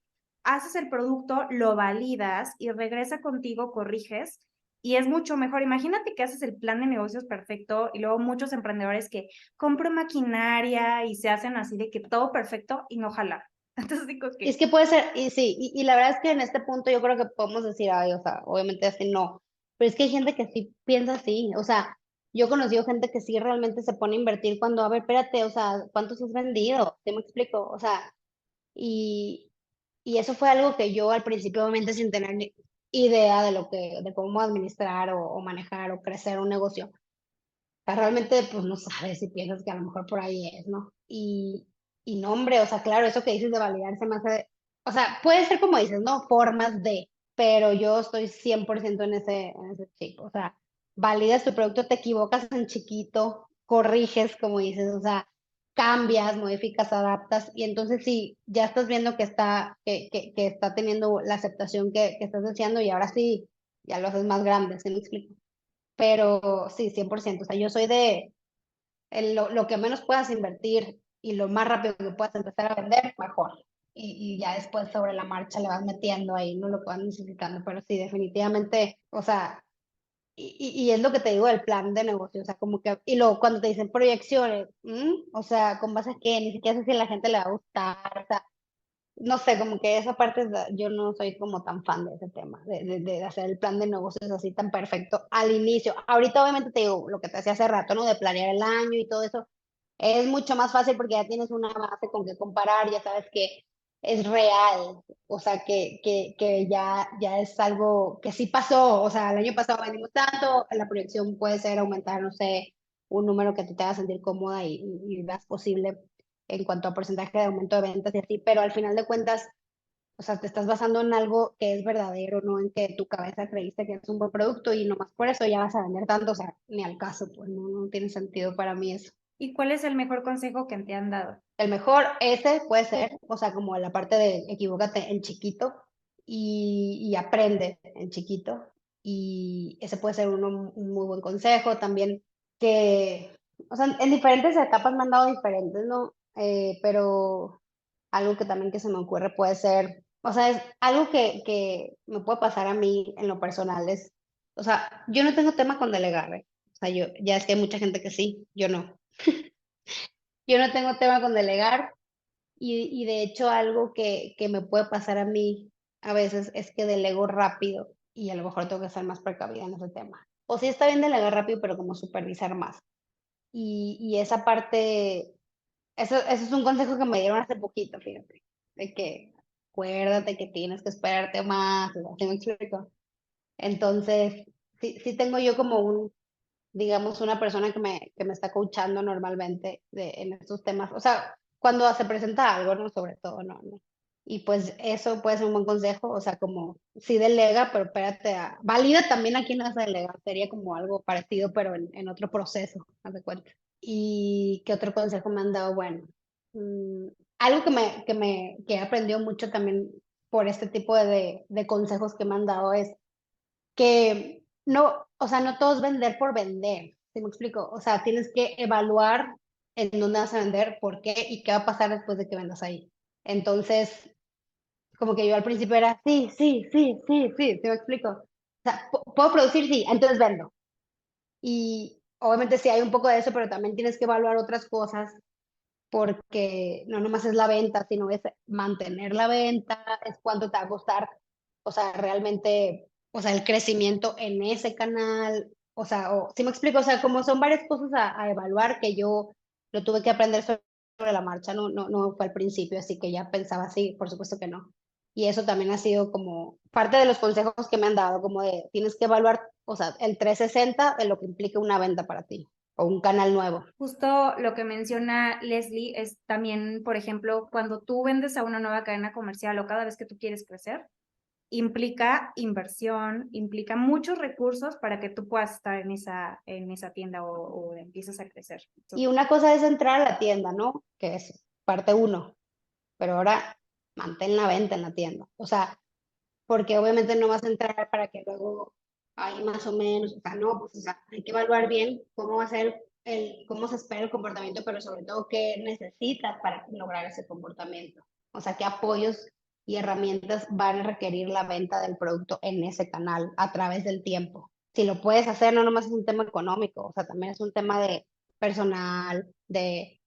Haces el producto, lo validas y regresa contigo, corriges y es mucho mejor. Imagínate que haces el plan de negocios perfecto y luego muchos emprendedores que compro maquinaria y se hacen así de que todo perfecto y no jala. Entonces digo Y es que que puede ser, y sí, y la verdad es que en este punto yo creo que podemos decir, ay, o sea, obviamente así no, pero es que hay gente que sí piensa así, o sea, yo he conocido gente que sí realmente se pone a invertir cuando, a ver, espérate, o sea, ¿cuántos has vendido? ¿Te me explico? O sea, y, Y eso fue algo que yo al principio, obviamente, sin tener ni idea de cómo administrar o manejar o crecer un negocio, sea, realmente, pues no sabes si piensas que a lo mejor por ahí es, ¿no? Y no, hombre, o sea, claro, eso que dices de validar se me hace, o sea, puede ser como dices, ¿no? Formas de, pero yo estoy 100% en ese chip, o sea, validas tu producto, te equivocas en chiquito, corriges, como dices, o sea, cambias, modificas, adaptas, y entonces sí, ya estás viendo que está teniendo la aceptación que estás deseando y ahora sí, ya lo haces más grande, ¿sí me explico? Pero sí, 100%. O sea, yo soy de lo que menos puedas invertir y lo más rápido que puedas empezar a vender, mejor. Y ya después sobre la marcha le vas metiendo ahí, no lo que vas necesitando. Pero sí, definitivamente, o sea, y es lo que te digo del plan de negocio, o sea, como que, y luego cuando te dicen proyecciones, o sea, ¿con base a qué? Ni siquiera sé si a la gente le va a gustar, o sea, no sé, como que esa parte yo no soy como tan fan de ese tema, de hacer el plan de negocios así tan perfecto al inicio. Ahorita obviamente te digo lo que te hacía hace rato, ¿no? De planear el año y todo eso. Es mucho más fácil porque ya tienes una base con que comparar, ya sabes que es real, o sea, que ya es algo que sí pasó, o sea, el año pasado vendimos tanto, la proyección puede ser aumentar, no sé, un número que te haga sentir cómoda y veas posible en cuanto a porcentaje de aumento de ventas y así, pero al final de cuentas, o sea, te estás basando en algo que es verdadero, no en que tu cabeza creíste que es un buen producto y nomás por eso ya vas a vender tanto, o sea, ni al caso, pues no tiene sentido para mí eso. ¿Y cuál es el mejor consejo que te han dado? El mejor, ese puede ser, o sea, como la parte de equivócate en chiquito y aprende en chiquito. Y ese puede ser un muy buen consejo. También que, o sea, en diferentes etapas me han dado diferentes, ¿no? Pero algo que también que se me ocurre puede ser, o sea, es algo que me puede pasar a mí en lo personal, es, o sea, yo no tengo tema con delegar, ¿eh? O sea, yo, ya es que hay mucha gente que sí, yo no. Yo no tengo tema con delegar. Y de hecho algo que me puede pasar a mí a veces es que delego rápido y a lo mejor tengo que ser más precavida en ese tema. O sí está bien delegar rápido, pero como supervisar más. Y esa parte, eso es un consejo que me dieron hace poquito, fíjate, de que acuérdate que tienes que esperarte más, ¿sí me explico? Entonces, sí tengo yo como digamos, una persona que me está coachando normalmente en estos temas. O sea, cuando se presenta algo, ¿no? Sobre todo, ¿no? ¿no? Y pues eso puede ser un buen consejo, o sea, como sí delega, pero espérate, valida también a quién vas a delegar, sería como algo parecido, pero en otro proceso, haz de cuenta. ¿Y qué otro consejo me han dado? Bueno, mm, algo que he aprendido mucho también por este tipo de consejos que me han dado es que no, o sea, no todo es vender por vender, ¿sí me explico? O sea, tienes que evaluar en dónde vas a vender, por qué y qué va a pasar después de que vendas ahí. Entonces, como que yo al principio era, sí, ¿sí me explico? O sea, ¿puedo producir? Sí, entonces vendo. Y obviamente sí hay un poco de eso, pero también tienes que evaluar otras cosas porque no nomás es la venta, sino es mantener la venta, es cuánto te va a costar, o sea, realmente, o sea, el crecimiento en ese canal, o sea, o, si me explico, o sea, como son varias cosas a evaluar que yo lo tuve que aprender sobre la marcha, no fue al principio, así que ya pensaba así, por supuesto que no. Y eso también ha sido como parte de los consejos que me han dado, como de tienes que evaluar, o sea, el 360 de lo que implica una venta para ti o un canal nuevo. Justo lo que menciona Leslie es también, por ejemplo, cuando tú vendes a una nueva cadena comercial o cada vez que tú quieres crecer, implica inversión, implica muchos recursos para que tú puedas estar en esa tienda o empieces a crecer. Y una cosa es entrar a la tienda, ¿no? Que es parte uno, pero ahora mantén la venta en la tienda. O sea, porque obviamente no vas a entrar para que luego hay más o menos, o sea, no, pues o sea, hay que evaluar bien cómo va a ser cómo se espera el comportamiento, pero sobre todo qué necesitas para lograr ese comportamiento. O sea, qué apoyos y herramientas van a requerir la venta del producto en ese canal a través del tiempo. Si lo puedes hacer, no nomás es un tema económico, o sea, también es un tema de personal, de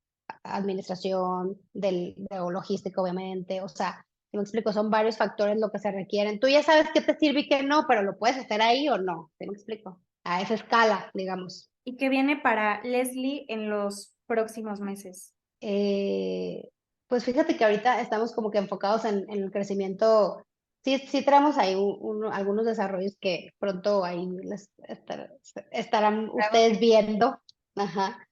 administración, de logística, obviamente, o sea, si me explico, son varios factores lo que se requieren. Tú ya sabes qué te sirve y qué no, pero lo puedes hacer ahí o no, ¿sí me explico? A esa escala, digamos. ¿Y qué viene para Leslie en los próximos meses? Eh, Pues fíjate que ahorita estamos como que enfocados en el crecimiento. Sí, sí traemos ahí algunos desarrollos que pronto ahí estarán ustedes viendo. Ajá.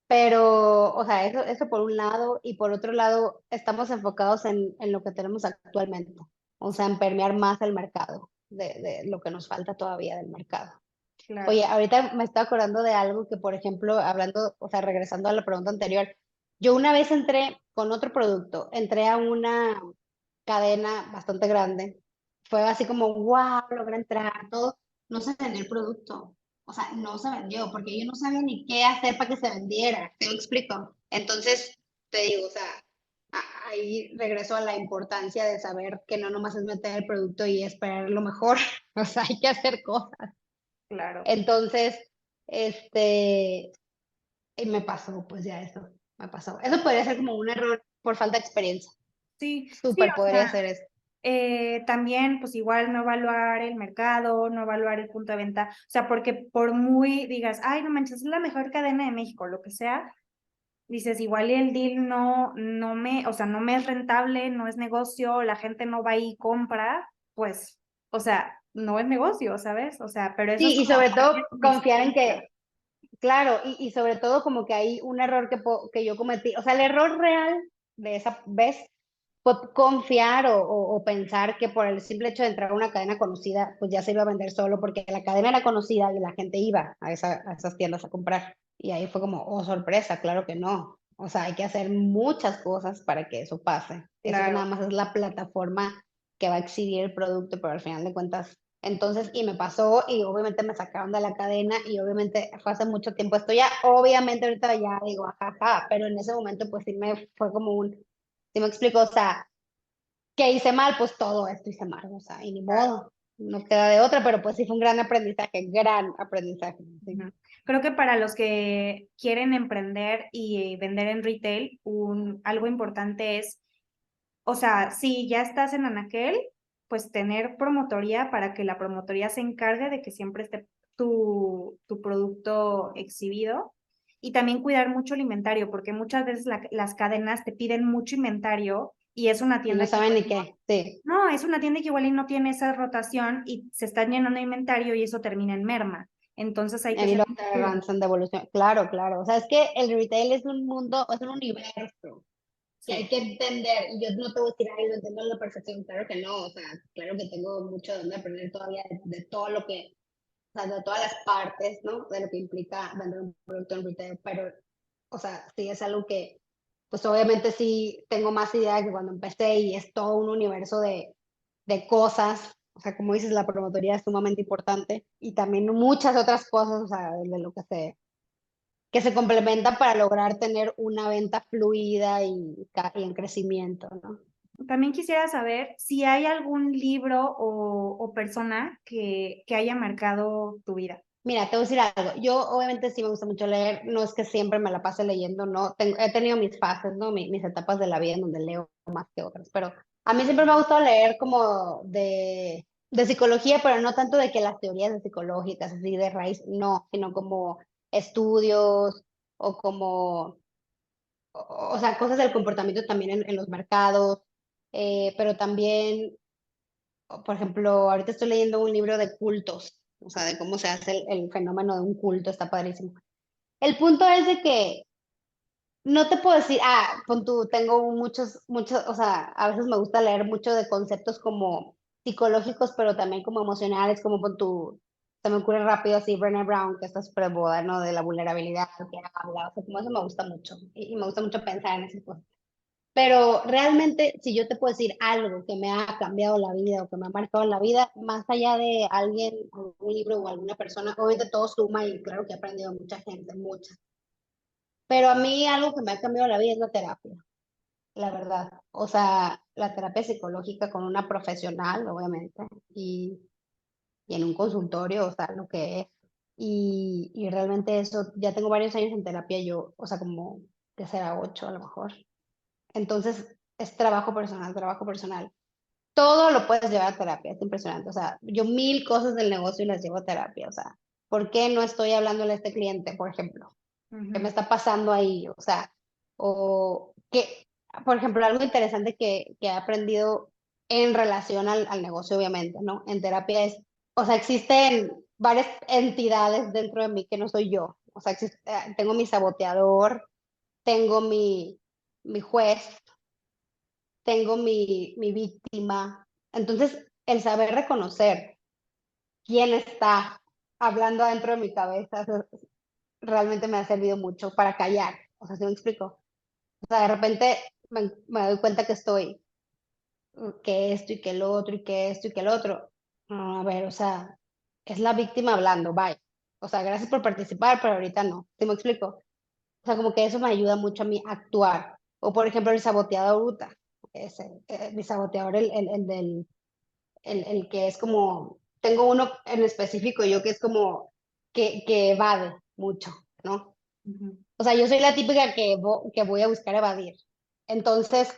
Pero, o sea, eso por un lado, y por otro lado, estamos enfocados en lo que tenemos actualmente, o sea, en permear más el mercado, de lo que nos falta todavía del mercado. Claro. Oye, ahorita me estaba acordando de algo que, por ejemplo, hablando, o sea, regresando a la pregunta anterior, yo una vez entré con otro producto, entré a una cadena bastante grande, fue así como, wow, logré entrar, todo, no se vendió el producto, o sea, no se vendió, porque yo no sabía ni qué hacer para que se vendiera, ¿te lo explico? Entonces, te digo, o sea, ahí regreso a la importancia de saber que no nomás es meter el producto y esperar lo mejor, o sea, hay que hacer cosas. Claro. Entonces, este, y me pasó, pues ya eso, me pasó. Eso podría ser como un error por falta de experiencia. Sí, sí, Súper o podría sea, ser eso. también, pues igual no evaluar el mercado, no evaluar el punto de venta, o sea, porque por muy digas, ay, no manches, es la mejor cadena de México, lo que sea, dices, igual y el deal o sea, no me es rentable, no es negocio, la gente no va ahí y compra, pues, o sea, no es negocio, ¿sabes? O sea, pero eso es Sí, y como sobre parte todo de mi confiar en experiencia. que, claro, y sobre todo como que hay un error que yo cometí, o sea, el error real de esa vez fue confiar o pensar que por el simple hecho de entrar a una cadena conocida, pues ya se iba a vender solo porque la cadena era conocida y la gente iba a esas tiendas a comprar. Y ahí fue como, oh, sorpresa, claro que no. O sea, hay que hacer muchas cosas para que eso pase. Eso nada Claro, más es la plataforma que va a exhibir el producto, pero al final de cuentas, entonces, y me pasó y obviamente me sacaron de la cadena y obviamente fue hace mucho tiempo. Esto ya, obviamente ahorita ya digo, ajaja, pero en ese momento pues sí me fue como ¿sí me explico? O sea, que hice mal, pues todo esto hice mal, o sea, y ni claro. modo, no queda de otra, pero pues sí fue un gran aprendizaje, sí. Ujú. Creo que para los que quieren emprender y vender en retail, algo importante es, o sea, si ya estás en Anaquel, pues tener promotoría para que la promotoría se encargue de que siempre esté tu producto exhibido y también cuidar mucho el inventario, porque muchas veces las cadenas te piden mucho inventario y es una Y no tienda que saben igual ni qué, sí, no, es una tienda que igual y no tiene esa rotación y se está llenando de inventario y eso termina en merma. Entonces hay que y ser luego muy te cuidadosos. lanzan devolución, claro, claro, o sea, es que el retail es un mundo, es un universo que hay Sí, que entender, y yo no te voy a decir, ay, lo entiendo a la perfección, claro que no, o sea, claro que tengo mucho de donde aprender todavía de todo lo que, o sea, de todas las partes, ¿no? De lo que implica vender un producto en retail, pero, o sea, sí es algo que, pues obviamente sí tengo más idea que cuando empecé y es todo un universo de cosas, o sea, como dices, la promotoría es sumamente importante y también muchas otras cosas, o sea, de lo que se complementa para lograr tener una venta fluida y en crecimiento, ¿no? también quisiera saber si hay algún libro o persona que haya marcado tu vida. Mira, te voy a decir algo. Yo obviamente sí me gusta mucho leer, no es que siempre me la pase leyendo, no. He tenido mis fases, ¿no? Mis etapas de la vida en donde leo más que otras, pero a mí siempre me ha gustado leer como de psicología, pero no tanto de que las teorías de psicológicas, así de raíz, no, sino como estudios o como, o sea, cosas del comportamiento también en los mercados, pero también, por ejemplo, ahorita estoy leyendo un libro de cultos, o sea, de cómo se hace el fenómeno de un culto, está padrísimo. El punto es de que no te puedo decir, pon tú, tengo muchos, o sea, a veces me gusta leer mucho de conceptos como psicológicos, pero también como emocionales, como pon tú, se me ocurre rápido así, Brené Brown, que está súper boda, ¿no? De la vulnerabilidad que habla, o sea, como eso me gusta mucho, y me gusta mucho pensar en esas cosas. Pero realmente, si yo te puedo decir algo que me ha cambiado la vida o que me ha marcado la vida, más allá de alguien, o un libro o alguna persona, obviamente todo suma y claro que he aprendido de mucha gente, mucha. Pero a mí algo que me ha cambiado la vida es la terapia, la verdad. O sea, la terapia psicológica con una profesional, obviamente, y en un consultorio, o sea, lo que es. Y realmente eso, ya tengo varios años en terapia yo, o sea, como que será 8 a lo mejor. Entonces, es trabajo personal, trabajo personal. Todo lo puedes llevar a terapia, es impresionante. O sea, yo mil cosas del negocio las llevo a terapia. O sea, ¿por qué no estoy hablándole a este cliente, por ejemplo? ¿Qué me Ujú. está pasando ahí? O sea, o qué. por ejemplo, algo interesante que he aprendido en relación al negocio, obviamente, ¿no? En terapia es, o sea, existen varias entidades dentro de mí que no soy yo. O sea, tengo mi saboteador, tengo mi juez, tengo mi víctima. Entonces, el saber reconocer quién está hablando dentro de mi cabeza, eso realmente me ha servido mucho para callar. O sea, ¿sí me explico? O sea, de repente me doy cuenta que estoy, que esto y que el otro y que esto y que el otro. No, a ver, o sea, es la víctima hablando, bye. O sea, gracias por participar, pero ahorita no. ¿Sí me explico? O sea, como que eso me ayuda mucho a mí a actuar. O por ejemplo, el saboteador bruta. Ese, mi saboteador, el que es como, tengo uno en específico yo que es como que evade mucho, ¿no? Ujú. O sea, yo soy la típica que voy a buscar evadir. Entonces,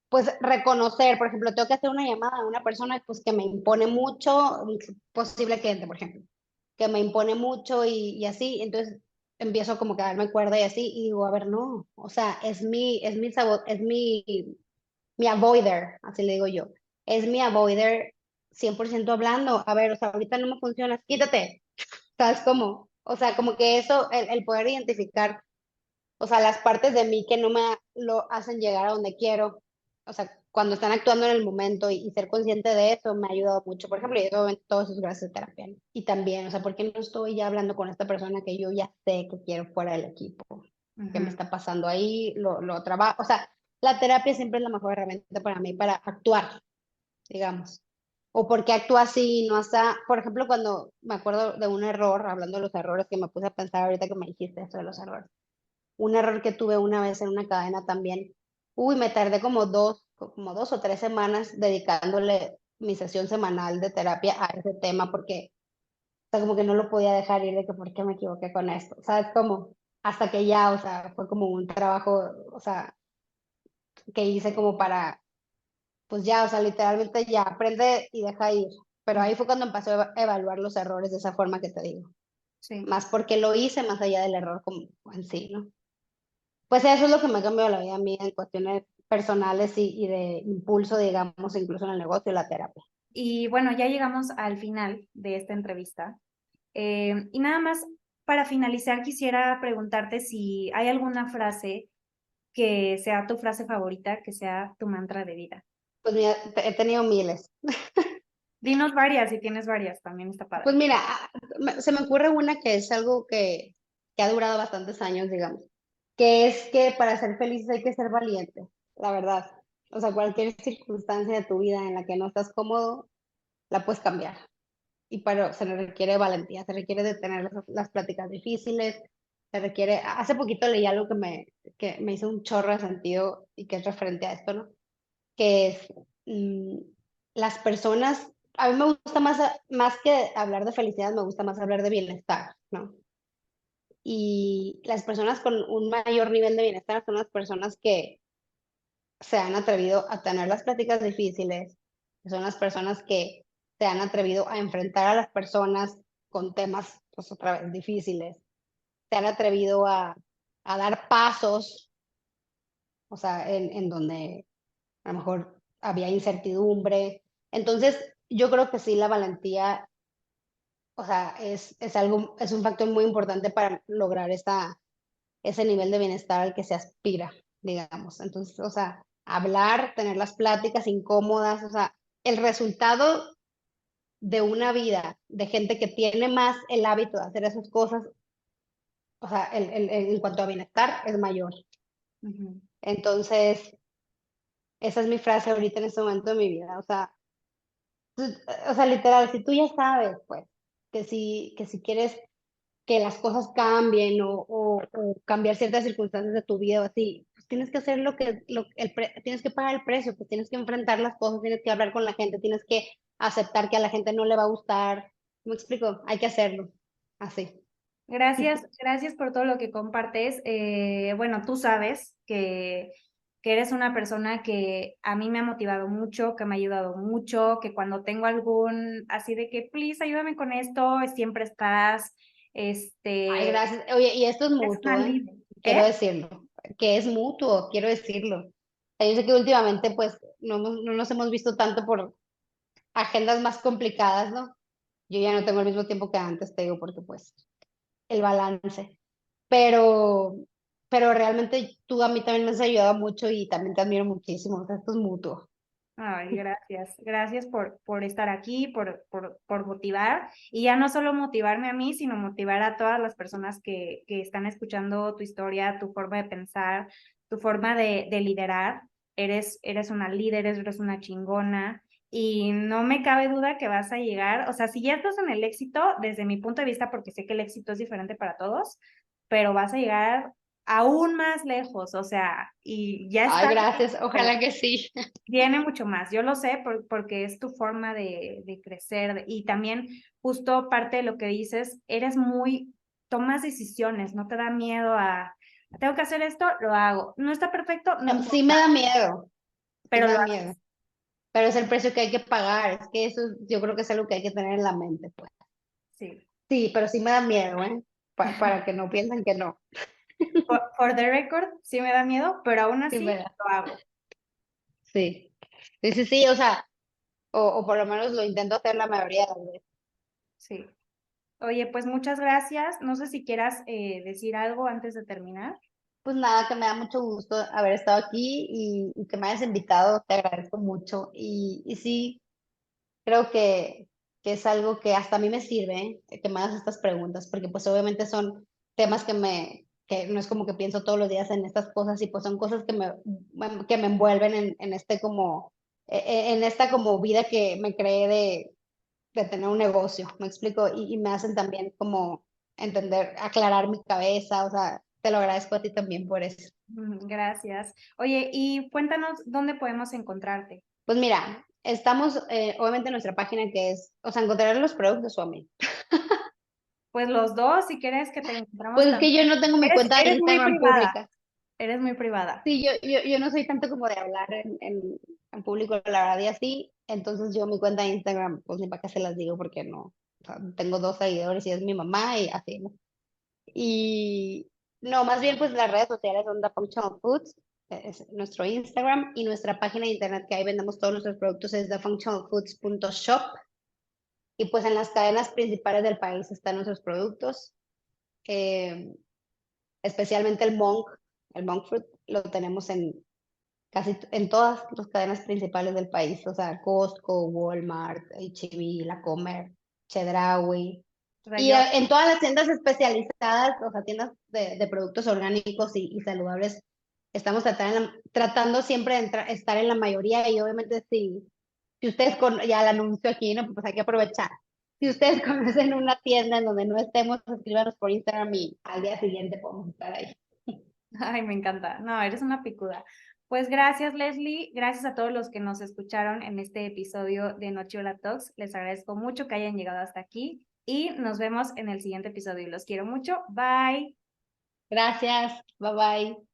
pues reconocer, por ejemplo, tengo que hacer una llamada a una persona pues, que me impone mucho, un posible cliente, por ejemplo, que me impone mucho y así, entonces empiezo como que a darme cuerda y así, y digo, a ver, no, o sea, mi avoider, así le digo yo, es mi avoider 100% hablando, a ver, o sea, ahorita no me funciona, quítate, ¿sabes cómo? O sea, como que eso, el poder identificar, o sea, las partes de mí que no me lo hacen llegar a donde quiero, o sea, cuando están actuando en el momento y ser consciente de eso me ha ayudado mucho. Por ejemplo, y todo eso es gracias a terapia, ¿no? Y también, o sea, ¿por qué no estoy ya hablando con esta persona que yo ya sé que quiero fuera del equipo? ¿Qué me Ujú. está pasando ahí? Lo trabajo, o sea, la terapia siempre es la mejor herramienta para mí para actuar, digamos. O por qué actúa así, no hasta, por ejemplo, cuando me acuerdo de un error, hablando de los errores, que me puse a pensar ahorita que me dijiste eso de los errores, un error que tuve una vez en una cadena también. Uy, me tardé como 2 o 3 semanas dedicándole mi sesión semanal de terapia a ese tema porque, o sea, como que no lo podía dejar ir de que por qué me equivoqué con esto, ¿sabes? Como hasta que ya, o sea, fue como un trabajo, o sea, que hice como para, pues ya, o sea, literalmente ya aprende y deja ir. Pero ahí fue cuando empecé a evaluar los errores de esa forma que te digo. Sí. Más porque lo hice, más allá del error como en sí, ¿no? Pues eso es lo que me ha cambiado la vida a mí en cuestiones personales y de impulso, digamos, incluso en el negocio y la terapia. Y bueno, ya llegamos al final de esta entrevista. Y nada más, para finalizar, quisiera preguntarte si hay alguna frase que sea tu frase favorita, que sea tu mantra de vida. Pues mira, he tenido miles. Dinos varias, si tienes varias, también está Pues padre. mira, se me ocurre una que es algo que ha durado bastantes años, digamos, que es que para ser feliz hay que ser valiente, la verdad. O sea, cualquier circunstancia de tu vida en la que no estás cómodo, la puedes cambiar. Y para, se le requiere valentía, se requiere de tener las pláticas difíciles, se requiere, hace poquito leí algo que me hizo un chorro de sentido y que es referente a esto, ¿no? Que es las personas, a mí me gusta más que hablar de felicidad, me gusta más hablar de bienestar, ¿no? Y las personas con un mayor nivel de bienestar son las personas que se han atrevido a tener las pláticas difíciles, que son las personas que se han atrevido a enfrentar a las personas con temas, pues otra vez, difíciles, se han atrevido a dar pasos, o sea, en donde a lo mejor había incertidumbre. Entonces, yo creo que sí, la valentía, o sea, es algo, es un factor muy importante para lograr ese nivel de bienestar al que se aspira, digamos. Entonces, o sea, hablar, tener las pláticas incómodas, o sea, el resultado de una vida de gente que tiene más el hábito de hacer esas cosas, o sea, en cuanto a bienestar, es mayor. Ujú. Entonces, esa es mi frase ahorita en este momento de mi vida. O sea, literal, si tú ya sabes, pues, que si quieres que las cosas cambien o cambiar ciertas circunstancias de tu vida o así, pues tienes que hacer tienes que pagar el precio, pues tienes que enfrentar las cosas, tienes que hablar con la gente, tienes que aceptar que a la gente no le va a gustar. ¿Me explico? Hay que hacerlo. Así. Gracias, gracias por todo lo que compartes. Bueno, tú sabes que eres una persona que a mí me ha motivado mucho, que me ha ayudado mucho, que cuando tengo algún así de que, please, ayúdame con esto, siempre estás, Ay, este, gracias. Oye, y esto es es mutuo, una ¿eh? líder. Quiero ¿Eh? decirlo. Que es mutuo, quiero decirlo. Yo sé que últimamente pues no nos hemos visto tanto por agendas más complicadas, ¿no? Yo ya no tengo el mismo tiempo que antes, te digo, porque pues el balance. Pero, pero realmente tú a mí también me has ayudado mucho y también te admiro muchísimo. O sea, esto es mutuo. Ay, gracias. Gracias por estar aquí, por motivar. Y ya no solo motivarme a mí, sino motivar a todas las personas que están escuchando tu historia, tu forma de pensar, tu forma de liderar. Eres una líder, eres una chingona. Y no me cabe duda que vas a llegar, o sea, si ya estás en el éxito, desde mi punto de vista, porque sé que el éxito es diferente para todos, pero vas a llegar aún más lejos, o sea, y ya Ay, estás, gracias. pero Ojalá que sí. viene mucho más, yo lo sé porque es tu forma de crecer y también justo parte de lo que dices, tomas decisiones, no te da miedo tengo que hacer esto, lo hago. No está perfecto, no No, sí me importa, da miedo, sí pero me lo da miedo. haces. Pero es el precio que hay que pagar. Es que eso yo creo que es algo que hay que tener en la mente, pues. Sí. Sí, pero sí me da miedo, ¿eh? Para que no piensen que no. For the record, sí me da miedo, pero aún Sí así me da. lo hago. Sí. Sí, sí, sí, o sea, o por lo menos lo intento hacer la mayoría de las veces. Sí. Oye, pues muchas gracias. No sé si quieras decir algo antes de terminar. Pues nada, que me da mucho gusto haber estado aquí y que me hayas invitado, te agradezco mucho. Y sí, creo que es algo que hasta a mí me sirve, que me hagas estas preguntas, porque pues obviamente son temas que no es como que pienso todos los días en estas cosas y pues son cosas que me envuelven en este como, en esta como vida que me creé de tener un negocio, me explico, y me hacen también como entender, aclarar mi cabeza, o sea, te lo agradezco a ti también por eso. Gracias. Oye, y cuéntanos dónde podemos encontrarte. Pues mira, estamos obviamente en nuestra página que es, o sea, encontrar los productos o a mí. Pues los dos, si quieres que te encontramos Pues es que también. yo no tengo mi cuenta de Eres muy Instagram privada, pública. eres muy privada. Sí, yo no soy tanto como de hablar en público, la verdad, y así. Entonces yo mi cuenta de Instagram, pues ni para qué se las digo porque no. O sea, tengo dos seguidores y es mi mamá y así, ¿no? Y no, más bien pues las redes sociales son The Functional Foods, es nuestro Instagram y nuestra página de internet que ahí vendemos todos nuestros productos es thefunctionalfoods.shop y pues en las cadenas principales del país están nuestros productos, eh, especialmente el monk fruit lo tenemos en casi en todas las cadenas principales del país, o sea, Costco, Walmart, H-E-B, La Comer, Chedraui, O sea, y yo, en todas las tiendas especializadas, o sea, tiendas de productos orgánicos y saludables, estamos tratando siempre de estar en la mayoría y obviamente si ustedes ya el anuncio aquí, ¿no? Pues hay que aprovechar. Si ustedes conocen una tienda en donde no estemos, escríbanos por Instagram y al día siguiente podemos estar ahí. ay, me encanta. No, eres una picuda. Pues gracias, Leslie. Gracias a todos los que nos escucharon en este episodio de Nochiola Talks. Les agradezco mucho que hayan llegado hasta aquí y nos vemos en el siguiente episodio. Los quiero mucho. Bye. Gracias, bye bye.